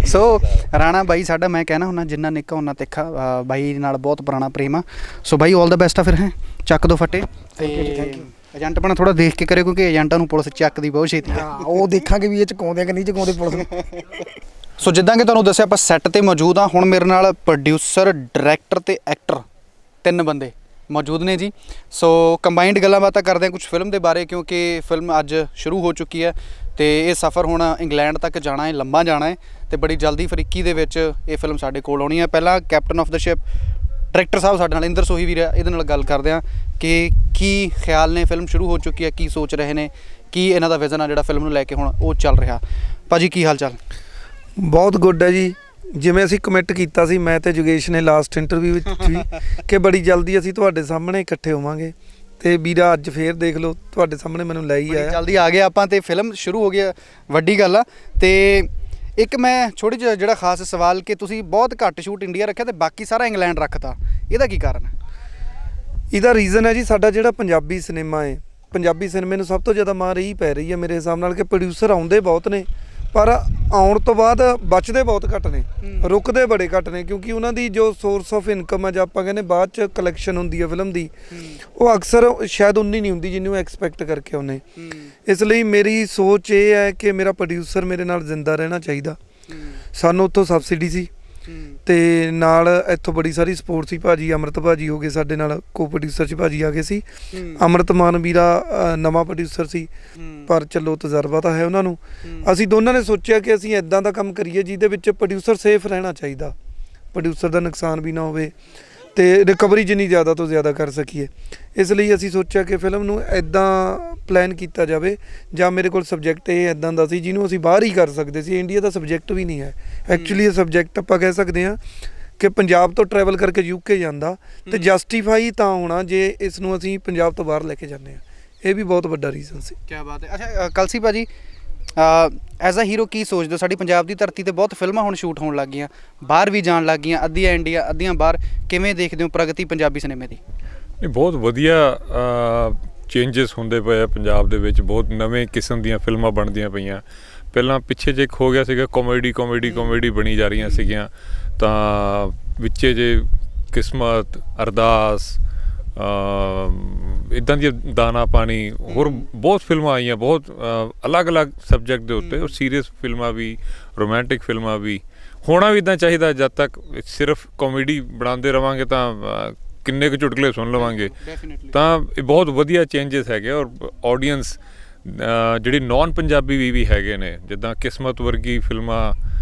ਸੋ ਰਾਣਾ ਬਾਈ ਸਾਡਾ, ਮੈਂ ਕਹਿਣਾ ਹੁੰਦਾ ਜਿੰਨਾ ਨਿੱਕਾ ਉਹਨਾਂ ਤਿੱਖਾ, ਬਾਈ ਨਾਲ ਬਹੁਤ ਪੁਰਾਣਾ ਪ੍ਰੇਮ ਆ। ਸੋ ਬਾਈ ਆਲ ਦਾ ਬੈਸਟ ਆ ਫਿਰ, ਹੈ ਚੱਕ ਦੋ ਫੱਟੇ। ਤੇ ਏਜੰਟ ਬਣਾ ਥੋੜਾ ਦੇਖ ਕੇ ਕਰੇ, ਕਿਉਂਕਿ ਏਜੰਟਾਂ ਨੂੰ ਪੁਲਿਸ ਚੱਕਦੀ ਬਹੁਤ ਛੇਤੀ ਆ, ਉਹ ਦੇਖਾਂਗੇ ਵੀ ਇਹ ਚੁਕਾਉਂਦੇ ਕਿ ਨਹੀਂ ਚੁਕਾਉਂਦੇ ਪੁਲਿਸ। ਸੋ ਜਿੱਦਾਂ ਕਿ ਤੁਹਾਨੂੰ ਦੱਸਿਆ ਆਪਾਂ ਸੈੱਟ 'ਤੇ ਮੌਜੂਦ ਹਾਂ। ਹੁਣ ਮੇਰੇ ਨਾਲ ਪ੍ਰੋਡਿਊਸਰ, ਡਾਇਰੈਕਟਰ ਅਤੇ ਐਕਟਰ 3 ਬੰਦੇ ਮੌਜੂਦ ਨੇ ਜੀ। ਸੋ ਕੰਬਾਈਨਡ ਗੱਲਾਂ ਬਾਤਾਂ ਕਰਦੇ ਹਾਂ ਕੁਝ ਫਿਲਮ ਦੇ ਬਾਰੇ, ਕਿਉਂਕਿ ਫਿਲਮ ਅੱਜ ਸ਼ੁਰੂ ਹੋ ਚੁੱਕੀ ਹੈ ਅਤੇ ਇਹ ਸਫ਼ਰ ਹੁਣ ਇੰਗਲੈਂਡ ਤੱਕ ਜਾਣਾ ਹੈ, ਲੰਬਾ ਜਾਣਾ ਹੈ, ਅਤੇ ਬੜੀ ਜਲਦੀ ਫਿਰ 21 ਦੇ ਵਿੱਚ ਇਹ ਫਿਲਮ ਸਾਡੇ ਕੋਲ ਆਉਣੀ ਹੈ। ਪਹਿਲਾਂ captain of the ship director ਸਾਹਿਬ ਸਾਡੇ ਨਾਲ ਇੰਦਰ ਸੋਹੀ ਵੀਰ, ਇਹਦੇ ਨਾਲ ਗੱਲ ਕਰਦੇ ਹਾਂ ਕਿ ਕੀ ਖਿਆਲ ਨੇ, ਫਿਲਮ ਸ਼ੁਰੂ ਹੋ ਚੁੱਕੀ ਹੈ, ਕੀ ਸੋਚ ਰਹੇ ਨੇ, ਕੀ ਇਹਨਾਂ ਦਾ ਵਿਜ਼ਨ ਆ ਜਿਹੜਾ ਫਿਲਮ ਨੂੰ ਲੈ ਕੇ ਹੁਣ ਉਹ ਚੱਲ ਰਿਹਾ। ਭਾਜੀ ਕੀ ਹਾਲ ਚਾਲ? ਬਹੁਤ ਗੁੱਡ ਹੈ ਜੀ। ਜਿਵੇਂ ਅਸੀਂ ਕਮਿਟ ਕੀਤਾ ਸੀ ਮੈਂ ਤੇ ਯੋਗੇਸ਼ ਨੇ ਲਾਸਟ ਇੰਟਰਵਿਊ ਵਿੱਚ ਵੀ ਕਿ ਬੜੀ ਜਲਦੀ ਅਸੀਂ ਤੁਹਾਡੇ ਸਾਹਮਣੇ ਇਕੱਠੇ ਹੋਵਾਂਗੇ, ਤੇ ਵੀਰਾ ਅੱਜ ਫੇਰ ਦੇਖ ਲਓ ਤੁਹਾਡੇ ਸਾਹਮਣੇ ਮੈਨੂੰ ਲੈ ਹੀ ਆਇਆ, ਜਲਦੀ ਆ ਗਏ ਆਪਾਂ ਤੇ ਫਿਲਮ ਸ਼ੁਰੂ ਹੋ ਗਈ, ਵੱਡੀ ਗੱਲ ਆ। ਤੇ ਇੱਕ ਮੈਂ ਛੋਟੀ ਜਿਹੀ ਜਿਹੜਾ ਖਾਸ ਸਵਾਲ ਕਿ ਤੁਸੀਂ ਬਹੁਤ ਘੱਟ ਸ਼ੂਟ ਇੰਡੀਆ ਰੱਖਿਆ ਤੇ ਬਾਕੀ ਸਾਰਾ ਇੰਗਲੈਂਡ ਰੱਖਤਾ, ਇਹਦਾ ਕੀ ਕਾਰਨ ਹੈ? ਇਹਦਾ ਰੀਜ਼ਨ ਹੈ ਜੀ ਸਾਡਾ ਜਿਹੜਾ ਪੰਜਾਬੀ ਸਿਨੇਮਾ ਹੈ, ਪੰਜਾਬੀ ਸਿਨੇਮੇ ਨੂੰ ਸਭ ਤੋਂ ਜ਼ਿਆਦਾ ਮਾਰ ਇਹੀ ਪੈ ਰਹੀ ਹੈ ਮੇਰੇ ਹਿਸਾਬ ਨਾਲ ਕਿ ਪ੍ਰੋਡਿਊਸਰ ਆਉਂਦੇ ਬਹੁਤ ਨੇ ਪਰ ਆਉਣ ਤੋਂ ਬਾਅਦ ਬਚਦੇ ਬਹੁਤ ਘੱਟ ਨੇ, ਰੁਕਦੇ ਬੜੇ ਘੱਟ ਨੇ, ਕਿਉਂਕਿ ਉਹਨਾਂ ਦੀ ਜੋ ਸੋਰਸ ਆਫ ਇਨਕਮ ਹੈ ਜਾਂ ਆਪਾਂ ਕਹਿੰਦੇ ਬਾਅਦ 'ਚ ਕਲੈਕਸ਼ਨ ਹੁੰਦੀ ਹੈ ਫਿਲਮ ਦੀ, ਉਹ ਅਕਸਰ ਸ਼ਾਇਦ ਉਨੀ ਨਹੀਂ ਹੁੰਦੀ ਜਿੰਨੀ ਉਹ ਐਕਸਪੈਕਟ ਕਰਕੇ ਆਉਂਦੇ। ਇਸ ਲਈ ਮੇਰੀ ਸੋਚ ਇਹ ਹੈ ਕਿ ਮੇਰਾ ਪ੍ਰੋਡਿਊਸਰ ਮੇਰੇ ਨਾਲ ਜ਼ਿੰਦਾ ਰਹਿਣਾ ਚਾਹੀਦਾ। ਸਾਨੂੰ ਉੱਥੋਂ ਸਬਸਿਡੀ ਸੀ ਤੇ ਨਾਲ ਇੱਥੋਂ ਬੜੀ ਸਾਰੀ ਸਪੋਰਟ ਸੀ, ਭਾਜੀ ਅੰਮ੍ਰਿਤ ਭਾਜੀ ਹੋ ਗਏ ਸਾਡੇ ਨਾਲ, ਕੋ ਪ੍ਰੋਡਿਊਸਰ 'ਚ ਭਾਜੀ ਆ ਗਏ ਸੀ, ਅੰਮ੍ਰਿਤ ਮਾਨ ਵੀਰਾ ਨਵਾਂ ਪ੍ਰੋਡਿਊਸਰ ਸੀ ਪਰ ਚਲੋ ਤਜਰਬਾ ਤਾਂ ਹੈ ਉਹਨਾਂ ਨੂੰ। ਅਸੀਂ ਦੋਨਾਂ ਨੇ ਸੋਚਿਆ ਕਿ ਅਸੀਂ ਇੱਦਾਂ ਦਾ ਕੰਮ ਕਰੀਏ ਜਿਹਦੇ ਵਿੱਚ ਪ੍ਰੋਡਿਊਸਰ ਸੇਫ ਰਹਿਣਾ ਚਾਹੀਦਾ, ਪ੍ਰੋਡਿਊਸਰ ਦਾ ਨੁਕਸਾਨ ਵੀ ਨਾ ਹੋਵੇ ਤੇ ਰਿਕਵਰੀ ਜਿੰਨੀ ਜ਼ਿਆਦਾ ਤੋਂ ਜ਼ਿਆਦਾ ਕਰ ਸਕੀਏ। ਇਸ ਲਈ ਅਸੀਂ ਸੋਚਿਆ ਕਿ ਫਿਲਮ ਨੂੰ ਇੱਦਾਂ ਪਲਾਨ ਕੀਤਾ ਜਾਵੇ, ਜਾਂ ਮੇਰੇ ਕੋਲ ਸਬਜੈਕਟ ਇਹ ਇੱਦਾਂ ਦਾ ਸੀ ਜਿਹਨੂੰ ਅਸੀਂ ਬਾਹਰ ਹੀ ਕਰ ਸਕਦੇ ਸੀ, ਇੰਡੀਆ ਦਾ ਸਬਜੈਕਟ ਵੀ ਨਹੀਂ ਹੈ ਐਕਚੁਅਲੀ। ਇਹ ਸਬਜੈਕਟ ਆਪਾਂ ਕਹਿ ਸਕਦੇ ਹਾਂ ਕਿ ਪੰਜਾਬ ਤੋਂ ਟਰੈਵਲ ਕਰਕੇ UK ਜਾਂਦਾ ਤੇ ਜਸਟੀਫਾਈ ਤਾਂ ਹੋਣਾ ਜੇ ਇਸ ਨੂੰ ਅਸੀਂ ਪੰਜਾਬ ਤੋਂ ਬਾਹਰ ਲੈ ਕੇ ਜਾਂਦੇ ਹਾਂ, ਇਹ ਵੀ ਬਹੁਤ ਵੱਡਾ ਰੀਜ਼ਨ ਸੀ। ਕੀ ਬਾਤ ਹੈ। ਅੱਛਾ ਕਲਸੀ ਭਾਜੀ, ਐਜ਼ ਅ ਹੀਰੋ ਕੀ ਸੋਚਦੇ ਹੋ? ਸਾਡੀ ਪੰਜਾਬ ਦੀ ਧਰਤੀ 'ਤੇ ਬਹੁਤ ਫਿਲਮਾਂ ਹੁਣ ਸ਼ੂਟ ਹੋਣ ਲੱਗ ਗਈਆਂ, ਬਾਹਰ ਵੀ ਜਾਣ ਲੱਗ ਗਈਆਂ, ਅੱਧੀਆਂ ਇੰਡੀਆ ਅੱਧੀਆਂ ਬਾਹਰ, ਕਿਵੇਂ ਦੇਖਦੇ ਹੋ ਪ੍ਰਗਤੀ ਪੰਜਾਬੀ ਸਿਨੇਮੇ ਦੀ? ਨਹੀਂ, ਬਹੁਤ ਵਧੀਆ ਚੇਂਜਸ ਹੁੰਦੇ ਪਏ ਆ ਪੰਜਾਬ ਦੇ ਵਿੱਚ, ਬਹੁਤ ਨਵੇਂ ਕਿਸਮ ਦੀਆਂ ਫਿਲਮਾਂ ਬਣਦੀਆਂ ਪਈਆਂ। ਪਹਿਲਾਂ ਪਿੱਛੇ ਜੇ ਹੋ ਗਿਆ ਸੀਗਾ ਕਾਮੇਡੀ ਬਣੀ ਜਾ ਰਹੀਆਂ ਸੀਗੀਆਂ, ਤਾਂ ਵਿੱਚੇ ਜੇ ਕਿਸਮਤ, ਅਰਦਾਸ, ਇੱਦਾਂ ਦੀਆਂ ਦਾਣਾ ਪਾਣੀ, ਹੋਰ ਬਹੁਤ ਫਿਲਮਾਂ ਆਈਆਂ, ਬਹੁਤ ਅਲੱਗ-ਅਲੱਗ ਸਬਜੈਕਟ ਦੇ ਉੱਤੇ, ਔਰ ਸੀਰੀਅਸ ਫਿਲਮਾਂ ਵੀ, ਰੋਮਾਂਟਿਕ ਫਿਲਮਾਂ ਵੀ। ਹੋਣਾ ਵੀ ਇੱਦਾਂ ਚਾਹੀਦਾ, ਜਦ ਤੱਕ ਸਿਰਫ ਕਾਮੇਡੀ ਬਣਾਉਂਦੇ ਰਹਾਂਗੇ ਤਾਂ ਕਿੰਨੇ ਕੁ ਚੁਟਕਲੇ ਸੁਣ ਲਵਾਂਗੇ। ਤਾਂ ਇਹ ਬਹੁਤ ਵਧੀਆ ਚੇਂਜਸ ਹੈਗੇ ਔਰ ਆਡੀਅנס ਜਿਹੜੀ ਨਾਨ ਪੰਜਾਬੀ ਵੀ ਹੈਗੇ ਨੇ, ਜਿੱਦਾਂ ਕਿਸਮਤ ਵਰਗੀ ਫਿਲਮਾਂ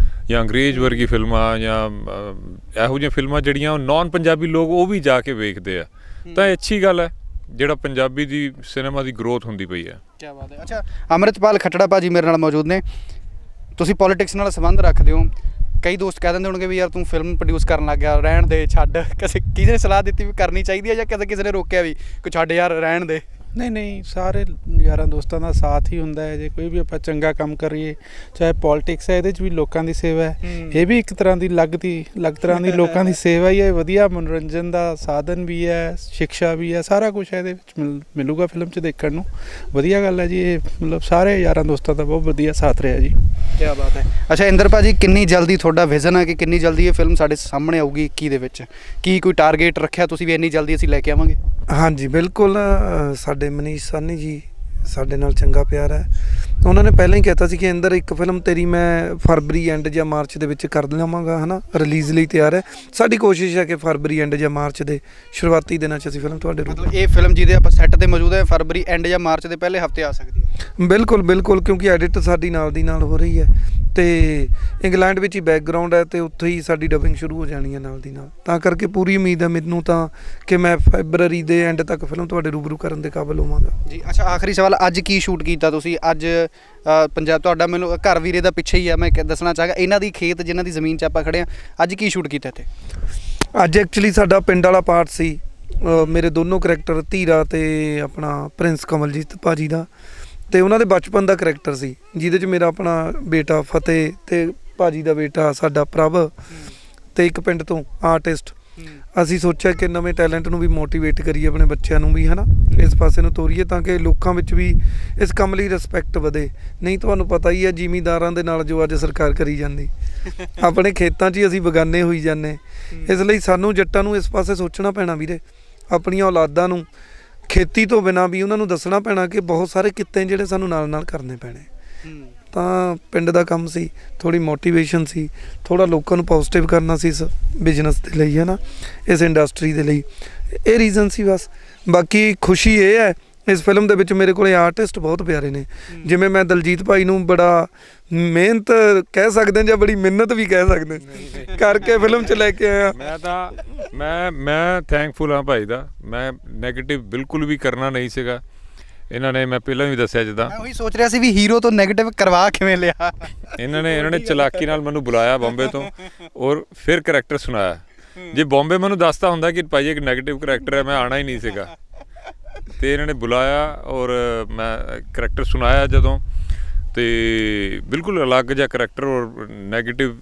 ਜਾਂ ਅੰਗਰੇਜ਼ ਵਰਗੀ ਫਿਲਮਾਂ ਜਾਂ ਇਹੋ ਜਿਹੀਆਂ ਫਿਲਮਾਂ ਜਿਹੜੀਆਂ ਨਾਨ ਪੰਜਾਬੀ ਲੋਕ ਉਹ ਵੀ ਜਾ ਕੇ ਵੇਖਦੇ ਆ। ਤਾਂ ਇਹ ਅੱਛੀ ਗੱਲ ਹੈ ਜਿਹੜਾ ਪੰਜਾਬੀ ਦੀ ਸਿਨੇਮਾ ਦੀ ਗਰੋਥ ਹੁੰਦੀ ਪਈ ਹੈ। ਕੀ ਬਾਤ ਹੈ। ਅੱਛਾ, ਅੰਮ੍ਰਿਤਪਾਲ ਖੱਟੜਾ ਭਾਜੀ ਮੇਰੇ ਨਾਲ ਮੌਜੂਦ ਨੇ। ਤੁਸੀਂ ਪੋਲੀਟਿਕਸ ਨਾਲ ਸੰਬੰਧ ਰੱਖਦੇ ਹੋ, ਕਈ ਦੋਸਤ ਕਹਿ ਦਿੰਦੇ ਹੋਣਗੇ ਵੀ ਯਾਰ ਤੂੰ ਫਿਲਮ ਪ੍ਰੋਡਿਊਸ ਕਰਨ ਲੱਗ ਗਿਆ, ਰਹਿਣ ਦੇ, ਛੱਡ। ਕਿਸੇ ਨੇ ਸਲਾਹ ਦਿੱਤੀ ਵੀ ਕਰਨੀ ਚਾਹੀਦੀ ਹੈ ਜਾਂ ਕਿਸੇ ਨੇ ਰੋਕਿਆ ਵੀ ਕੋਈ ਛੱਡ ਯਾਰ ਰਹਿਣ ਦੇ? ਨਹੀਂ, ਸਾਰੇ ਯਾਰਾਂ ਦੋਸਤਾਂ ਦਾ ਸਾਥ ਹੀ ਹੁੰਦਾ ਹੈ। ਜੇ ਕੋਈ ਵੀ ਆਪਾਂ ਚੰਗਾ ਕੰਮ ਕਰੀਏ, ਚਾਹੇ ਪੋਲੀਟਿਕਸ ਹੈ, ਇਹਦੇ 'ਚ ਵੀ ਲੋਕਾਂ ਦੀ ਸੇਵਾ ਹੈ, ਇਹ ਵੀ ਇੱਕ ਤਰ੍ਹਾਂ ਦੀ ਅਲੱਗ ਤਰ੍ਹਾਂ ਦੀ ਲੋਕਾਂ ਦੀ ਸੇਵਾ ਹੀ ਹੈ। ਵਧੀਆ ਮਨੋਰੰਜਨ ਦਾ ਸਾਧਨ ਵੀ ਹੈ, ਸਿੱਖਿਆ ਵੀ ਹੈ, ਸਾਰਾ ਕੁਛ ਇਹਦੇ ਵਿੱਚ ਮਿਲੂਗਾ ਫਿਲਮ 'ਚ ਦੇਖਣ ਨੂੰ। ਵਧੀਆ ਗੱਲ ਹੈ ਜੀ ਇਹ, ਮਤਲਬ ਸਾਰੇ ਯਾਰਾਂ ਦੋਸਤਾਂ ਦਾ ਬਹੁਤ ਵਧੀਆ ਸਾਥ ਰਿਹਾ ਜੀ। ਕੀ ਬਾਤ ਹੈ। ਅੱਛਾ ਇੰਦਰ ਭਾਜੀ, ਕਿੰਨੀ ਜਲਦੀ ਤੁਹਾਡਾ ਵਿਜ਼ਨ ਹੈ ਕਿ ਕਿੰਨੀ ਜਲਦੀ ਇਹ ਫਿਲਮ ਸਾਡੇ ਸਾਹਮਣੇ ਆਊਗੀ 21 ਦੇ ਵਿੱਚ? ਕੀ ਕੋਈ ਟਾਰਗੇਟ ਰੱਖਿਆ ਤੁਸੀਂ ਵੀ ਇੰਨੀ ਜਲਦੀ ਅਸੀਂ ਲੈ ਕੇ ਆਵਾਂਗੇ? ਹਾਂਜੀ ਬਿਲਕੁਲ, ਸਾਡੇ ਮਨੀਸ਼ ਸਾਨੀ ਜੀ ਸਾਡੇ ਨਾਲ ਚੰਗਾ ਪਿਆਰ ਹੈ। ਉਹਨਾਂ ਨੇ ਪਹਿਲਾਂ ਹੀ ਕਹਿਤਾ ਸੀ ਕਿ ਅੰਦਰ ਇੱਕ ਫਿਲਮ ਤੇਰੀ ਮੈਂ ਫਰਵਰੀ ਐਂਡ ਜਾਂ ਮਾਰਚ ਦੇ ਵਿੱਚ ਕਰ ਲਵਾਂਗਾ, ਹੈ ਨਾ, ਰਿਲੀਜ਼ ਲਈ ਤਿਆਰ ਹੈ। ਸਾਡੀ ਕੋਸ਼ਿਸ਼ ਹੈ ਕਿ ਫਰਵਰੀ ਐਂਡ ਜਾਂ ਮਾਰਚ ਦੇ ਸ਼ੁਰੂਆਤੀ ਦਿਨਾਂ 'ਚ ਅਸੀਂ ਫਿਲਮ ਤੁਹਾਡੇ ਮਤਲਬ ਇਹ ਫਿਲਮ ਜਿਹਦੇ ਆਪਾਂ ਸੈੱਟ 'ਤੇ ਮੌਜੂਦ ਹੈ ਫਰਵਰੀ ਐਂਡ ਜਾਂ ਮਾਰਚ ਦੇ ਪਹਿਲੇ ਹਫਤੇ ਆ ਸਕਦੀ ਹੈ? ਬਿਲਕੁਲ, ਕਿਉਂਕਿ ਐਡਿਟ ਸਾਡੀ ਨਾਲ ਦੀ ਨਾਲ ਹੋ ਰਹੀ ਹੈ ਤੇ ਇੰਗਲੈਂਡ ਵਿੱਚ ਹੀ ਬੈਕਗਰਾਉਂਡ ਹੈ ਤੇ ਉੱਥੇ ਹੀ ਸਾਡੀ ਡਬਿੰਗ ਸ਼ੁਰੂ ਹੋ ਜਾਣੀ ਹੈ ਨਾਲ ਦੀ ਨਾਲ। ਤਾਂ ਕਰਕੇ ਪੂਰੀ ਉਮੀਦ ਹੈ ਮੈਨੂੰ ਤਾਂ ਕਿ ਮੈਂ ਫੈਬਰਰੀ ਦੇ ਐਂਡ ਤੱਕ ਫਿਲਮ ਤੁਹਾਡੇ ਰੂਬਰੂ ਕਰਨ ਦੇ ਕਾਬਿਲ ਹੋਵਾਂਗਾ ਜੀ। ਅੱਛਾ, ਆਖਰੀ ਸਵਾਲ, ਅੱਜ ਕੀ ਸ਼ੂਟ ਕੀਤਾ ਤੁਸੀਂ? ਅੱਜ ਪੰਜਾਬ ਤੁਹਾਡਾ, ਮੈਨੂੰ ਘਰ ਵੀਰੇ ਦਾ ਪਿੱਛੇ ਹੀ ਆ, ਮੈਂ ਦੱਸਣਾ ਚਾਹਾਂਗਾ ਇਹਨਾਂ ਦੀ ਖੇਤ ਜਿਨ੍ਹਾਂ ਦੀ ਜ਼ਮੀਨ 'ਚ ਆਪਾਂ ਖੜੇ ਹਾਂ, ਅੱਜ ਕੀ ਸ਼ੂਟ ਕੀਤਾ ਇੱਥੇ? ਅੱਜ ਐਕਚੁਅਲੀ ਸਾਡਾ ਪਿੰਡ ਵਾਲਾ ਪਾਰਟ ਸੀ। ਮੇਰੇ ਦੋਨੋਂ ਕਰੈਕਟਰ ਧੀਰਾ ਤੇ ਆਪਣਾ ਪ੍ਰਿੰਸ ਕਮਲਜੀਤ ਭਾਜੀ ਦਾ, ਤੇ ਉਹਨਾਂ ਦੇ ਬਚਪਨ ਦਾ ਕਰੈਕਟਰ ਸੀ ਜਿਹਦੇ 'ਚ ਮੇਰਾ ਆਪਣਾ ਬੇਟਾ ਫਤਿਹ ਤੇ ਭਾਜੀ ਦਾ ਬੇਟਾ ਸਾਡਾ ਪ੍ਰਭ ਤੇ ਇੱਕ ਪਿੰਡ ਤੋਂ ਆਰਟਿਸਟ। ਅਸੀਂ ਸੋਚਿਆ ਕਿ ਨਵੇਂ ਟੈਲੈਂਟ ਨੂੰ ਵੀ ਮੋਟੀਵੇਟ ਕਰੀਏ, ਆਪਣੇ ਬੱਚਿਆਂ ਨੂੰ ਵੀ, ਹੈ ਨਾ, ਇਸ ਪਾਸੇ ਨੂੰ ਤੋਰੀਏ ਤਾਂ ਕਿ ਲੋਕਾਂ ਵਿੱਚ ਵੀ ਇਸ ਕੰਮ ਲਈ ਰਿਸਪੈਕਟ ਵਧੇ। ਨਹੀਂ ਤੁਹਾਨੂੰ ਪਤਾ ਹੀ ਹੈ ਜ਼ਿਮੀਂਦਾਰਾਂ ਦੇ ਨਾਲ ਜੋ ਅੱਜ ਸਰਕਾਰ ਕਰੀ ਜਾਂਦੀ, ਆਪਣੇ ਖੇਤਾਂ 'ਚ ਹੀ ਅਸੀਂ ਬਗਾਨੇ ਹੋਈ ਜਾਂਦੇ। ਇਸ ਲਈ ਸਾਨੂੰ ਜੱਟਾਂ ਨੂੰ ਇਸ ਪਾਸੇ ਸੋਚਣਾ ਪੈਣਾ ਵੀਰੇ, ਆਪਣੀਆਂ ਔਲਾਦਾਂ ਨੂੰ ਖੇਤੀ ਤੋਂ ਬਿਨਾਂ ਵੀ ਉਹਨਾਂ ਨੂੰ ਦੱਸਣਾ ਪੈਣਾ ਕਿ ਬਹੁਤ ਸਾਰੇ ਕਿੱਤੇ ਜਿਹੜੇ ਸਾਨੂੰ ਨਾਲ ਕਰਨੇ ਪੈਣੇ। ਤਾਂ ਪਿੰਡ ਦਾ ਕੰਮ ਸੀ, ਥੋੜ੍ਹੀ ਮੋਟੀਵੇਸ਼ਨ ਸੀ, ਥੋੜ੍ਹਾ ਲੋਕਾਂ ਨੂੰ ਪੋਜ਼ੀਟਿਵ ਕਰਨਾ ਸੀ ਇਸ ਬਿਜ਼ਨਸ ਦੇ ਲਈ, ਹੈ ਨਾ, ਇਸ ਇੰਡਸਟਰੀ ਦੇ ਲਈ। ਇਹ ਰੀਜ਼ਨ ਸੀ ਬਸ। ਬਾਕੀ ਖੁਸ਼ੀ ਇਹ ਹੈ ਇਸ ਫਿਲਮ ਦੇ ਵਿੱਚ ਮੇਰੇ ਕੋਲ ਆਰਟਿਸਟ ਬਹੁਤ ਪਿਆਰੇ ਨੇ। ਜਿਵੇਂ ਮੈਂ ਦਲਜੀਤ ਭਾਈ ਨੂੰ ਬੜਾ ਮਿਹਨਤ ਕਹਿ ਸਕਦੇ ਜਾਂ ਬੜੀ ਮਿਹਨਤ ਵੀ ਕਹਿ ਸਕਦੇ ਕਰਕੇ ਫਿਲਮ 'ਚ ਲੈ ਕੇ ਆਇਆ। ਮੈਂ ਥੈਂਕਫੁਲ ਹਾਂ ਭਾਈ ਦਾ। ਮੈਂ ਨੈਗੇਟਿਵ ਬਿਲਕੁਲ ਵੀ ਕਰਨਾ ਨਹੀਂ ਸੀਗਾ। ਇਹਨਾਂ ਨੇ, ਮੈਂ ਪਹਿਲਾਂ ਵੀ ਦੱਸਿਆ, ਜਿੱਦਾਂ ਮੈਂ ਉਹੀ ਸੋਚ ਰਿਹਾ ਸੀ ਵੀ ਹੀਰੋ ਤੋਂ ਨੈਗੇਟਿਵ ਕਰਵਾ ਕਿਵੇਂ ਲਿਆ। ਇਹਨਾਂ ਨੇ ਚਲਾਕੀ ਨਾਲ ਮੈਨੂੰ ਬੁਲਾਇਆ ਬੰਬੇ ਤੋਂ ਔਰ ਫਿਰ ਕਰੈਕਟਰ ਸੁਣਾਇਆ। ਜੇ ਬੰਬੇ ਮੈਨੂੰ ਦੱਸਦਾ ਹੁੰਦਾ ਕਿ ਭਾਈ ਇੱਕ ਨੈਗੇਟਿਵ ਕਰੈਕਟਰ ਹੈ, ਮੈਂ ਆਉਣਾ ਹੀ ਨਹੀਂ ਸੀਗਾ। ਤੇ ਇਹਨਾਂ ਨੇ ਬੁਲਾਇਆ ਔਰ ਮੈਂ ਕਰੈਕਟਰ ਸੁਣਾਇਆ ਜਦੋਂ, ਤੇ ਬਿਲਕੁਲ ਅਲੱਗ ਜਿਹਾ ਕਰੈਕਟਰ ਔਰ ਨੈਗੇਟਿਵ,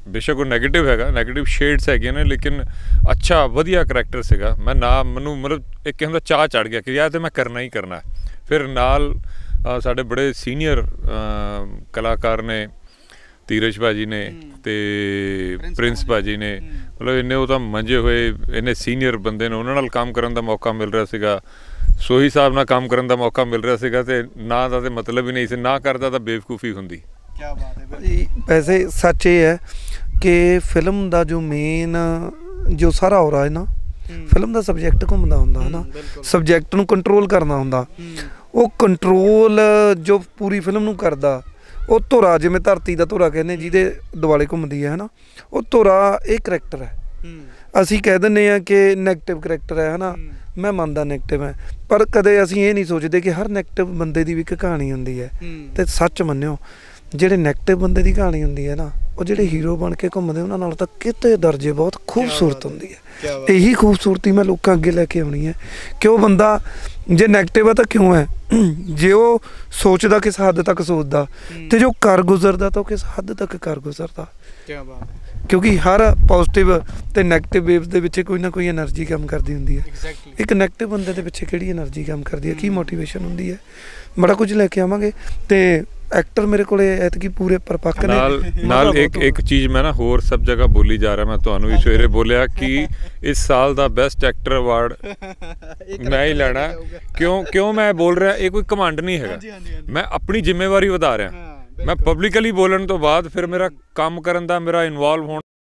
ਬੇਸ਼ੱਕ ਉਹ ਨੈਗੇਟਿਵ ਹੈਗਾ, ਨੈਗੇਟਿਵ ਸ਼ੇਡਸ ਹੈਗੀਆਂ ਨੇ, ਲੇਕਿਨ ਅੱਛਾ ਵਧੀਆ ਕਰੈਕਟਰ ਸੀਗਾ। ਮੈਨੂੰ ਮਤਲਬ ਇੱਕ ਕਿਸਮ ਦਾ ਚਾਅ ਚੜ੍ਹ ਗਿਆ ਕਿ ਯਾਰ ਤੇ ਮੈਂ ਕਰਨਾ ਹੀ ਕਰਨਾ। ਫਿਰ ਨਾਲ ਸਾਡੇ ਬੜੇ ਸੀਨੀਅਰ ਕਲਾਕਾਰ ਨੇ, ਧੀਰਜ ਭਾਜੀ ਨੇ ਤੇ ਪ੍ਰਿੰਸ ਭਾਜੀ ਨੇ, ਮਤਲਬ ਇੰਨੇ ਉਹ ਤਾਂ ਮੰਜੇ ਹੋਏ, ਇੰਨੇ ਸੀਨੀਅਰ ਬੰਦੇ ਨੇ, ਉਹਨਾਂ ਨਾਲ ਕੰਮ ਕਰਨ ਦਾ ਮੌਕਾ ਮਿਲ ਰਿਹਾ ਸੀਗਾ। ਸੋਹੀ ਸਾਹਿਬ ਨਾਲ ਕੰਮ ਕਰਨ ਦਾ ਮੌਕਾ ਮਿਲ ਰਿਹਾ ਸੀਗਾ ਤੇ ਨਾ ਦਾ ਤੇ ਮਤਲਬ ਹੀ ਨਹੀਂ ਸੀ, ਨਾ ਕਰਦਾ ਤਾਂ ਬੇਵਕੂਫੀ ਹੁੰਦੀ। ਕੀ ਬਾਤ ਹੈ ਭਾਈ। ਵੈਸੇ ਸੱਚ ਇਹ ਹੈ ਕਿ ਫਿਲਮ ਦਾ ਜੋ ਮੇਨ ਜੋ ਸਾਰਾ ਹੋ ਰਿਹਾ ਹੈ ਨਾ, ਫਿਲਮ ਦਾ ਸਬਜੈਕਟ ਘੁੰਮਦਾ ਹੁੰਦਾ ਹੈ ਨਾ, ਸਬਜੈਕਟ ਨੂੰ ਕੰਟਰੋਲ ਕਰਨਾ ਹੁੰਦਾ। ਉਹ ਕੰਟਰੋਲ ਜੋ ਪੂਰੀ ਫਿਲਮ ਨੂੰ ਕਰਦਾ, ਉਹ ਧੁਰਾ, ਜਿਵੇਂ ਧਰਤੀ ਦਾ ਧੁਰਾ ਕਹਿੰਦੇ ਜਿਹਦੇ ਦੁਆਲੇ ਘੁੰਮਦੀ ਹੈ ਨਾ, ਉਹ ਧੁਰਾ ਇਹ ਕਰੈਕਟਰ ਹੈ। ਅਸੀਂ ਕਹਿ ਦਿੰਦੇ ਹਾਂ ਕਿ ਨੈਗੇਟਿਵ ਕਰੈਕਟਰ ਹੈ ਨਾ, ਮੈਂ ਮੰਨਦਾ ਨੈਗੇਟਿਵ ਹੈ, ਪਰ ਕਦੇ ਅਸੀਂ ਇਹ ਨਹੀਂ ਸੋਚਦੇ ਕਿ ਹਰ ਨੈਗੇਟਿਵ ਬੰਦੇ ਦੀ ਵੀ ਇੱਕ ਕਹਾਣੀ ਹੁੰਦੀ ਹੈ। ਤੇ ਸੱਚ ਮੰਨਿਓ, ਜਿਹੜੇ ਨੈਗੇਟਿਵ ਬੰਦੇ ਦੀ ਕਹਾਣੀ ਹੁੰਦੀ ਹੈ ਨਾ, ਉਹ ਜਿਹੜੇ ਹੀਰੋ ਬਣ ਕੇ ਘੁੰਮਦੇ ਉਹਨਾਂ ਨਾਲ ਤਾਂ ਕਿਤੇ ਦਰਜੇ ਬਹੁਤ ਖੂਬਸੂਰਤ ਹੁੰਦੀ ਹੈ। ਇਹੀ ਖੂਬਸੂਰਤੀ ਮੈਂ ਲੋਕਾਂ ਅੱਗੇ ਲੈ ਕੇ ਆਉਣੀ ਹੈ ਕਿ ਉਹ ਬੰਦਾ ਜੇ ਨੈਗੇਟਿਵ ਆ ਤਾਂ ਕਿਉਂ ਹੈ, ਜੇ ਉਹ ਸੋਚਦਾ ਕਿਸ ਹੱਦ ਤੱਕ ਸੋਚਦਾ, ਤੇ ਜੋ ਕਰ ਗੁਜ਼ਰਦਾ ਤਾਂ ਉਹ ਕਿਸ ਹੱਦ ਤੱਕ ਕਰ ਗੁਜ਼ਰਦਾ। ਕਿਉਂਕਿ ਹਰ ਪੋਜ਼ਿਟਿਵ ਤੇ ਨੈਗੇਟਿਵ ਵੇਵਸ ਦੇ ਪਿੱਛੇ ਕੋਈ ਨਾ ਕੋਈ એનર્ਜੀ ਕੰਮ ਕਰਦੀ ਹੁੰਦੀ ਹੈ। ਇੱਕ ਨੈਗੇਟਿਵ ਬੰਦੇ ਦੇ ਪਿੱਛੇ ਕਿਹੜੀ એનર્ਜੀ ਕੰਮ ਕਰਦੀ ਹੈ, ਕੀ ਮੋਟੀਵੇਸ਼ਨ ਹੁੰਦੀ ਹੈ, ਬੜਾ ਕੁਝ ਲੈ ਕੇ ਆਵਾਂਗੇ। ਤੇ ਐਕਟਰ ਮੇਰੇ ਕੋਲ ਐਤਕੀ ਪੂਰੇ ਪਰਪੱਕ ਨੇ। ਨਾਲ ਇੱਕ ਚੀਜ਼ ਮੈਂ ਨਾ ਹੋਰ ਸਭ ਜਗ੍ਹਾ ਬੋਲੀ ਜਾ ਰਿਹਾ, ਮੈਂ ਤੁਹਾਨੂੰ ਵੀ ਸਵੇਰੇ ਬੋਲਿਆ ਕਿ ਇਸ ਸਾਲ ਦਾ ਬੈਸਟ ਐਕਟਰ ਅਵਾਰਡ ਮੈਂ ਹੀ ਲੈਣਾ। ਕਿਉਂ ਮੈਂ ਬੋਲ ਰਿਹਾ, ਇਹ ਕੋਈ ਘਮੰਡ ਨਹੀਂ ਹੈਗਾ, ਮੈਂ ਆਪਣੀ ਜ਼ਿੰਮੇਵਾਰੀ ਵਧਾ ਰਿਹਾ। ਮੈਂ ਪਬਲਿਕਲੀ ਬੋਲਣ ਤੋਂ ਬਾਅਦ ਫਿਰ ਮੇਰਾ ਕੰਮ ਕਰਨ ਦਾ, ਮੇਰਾ ਇਨਵੋਲਵ ਹੋਣ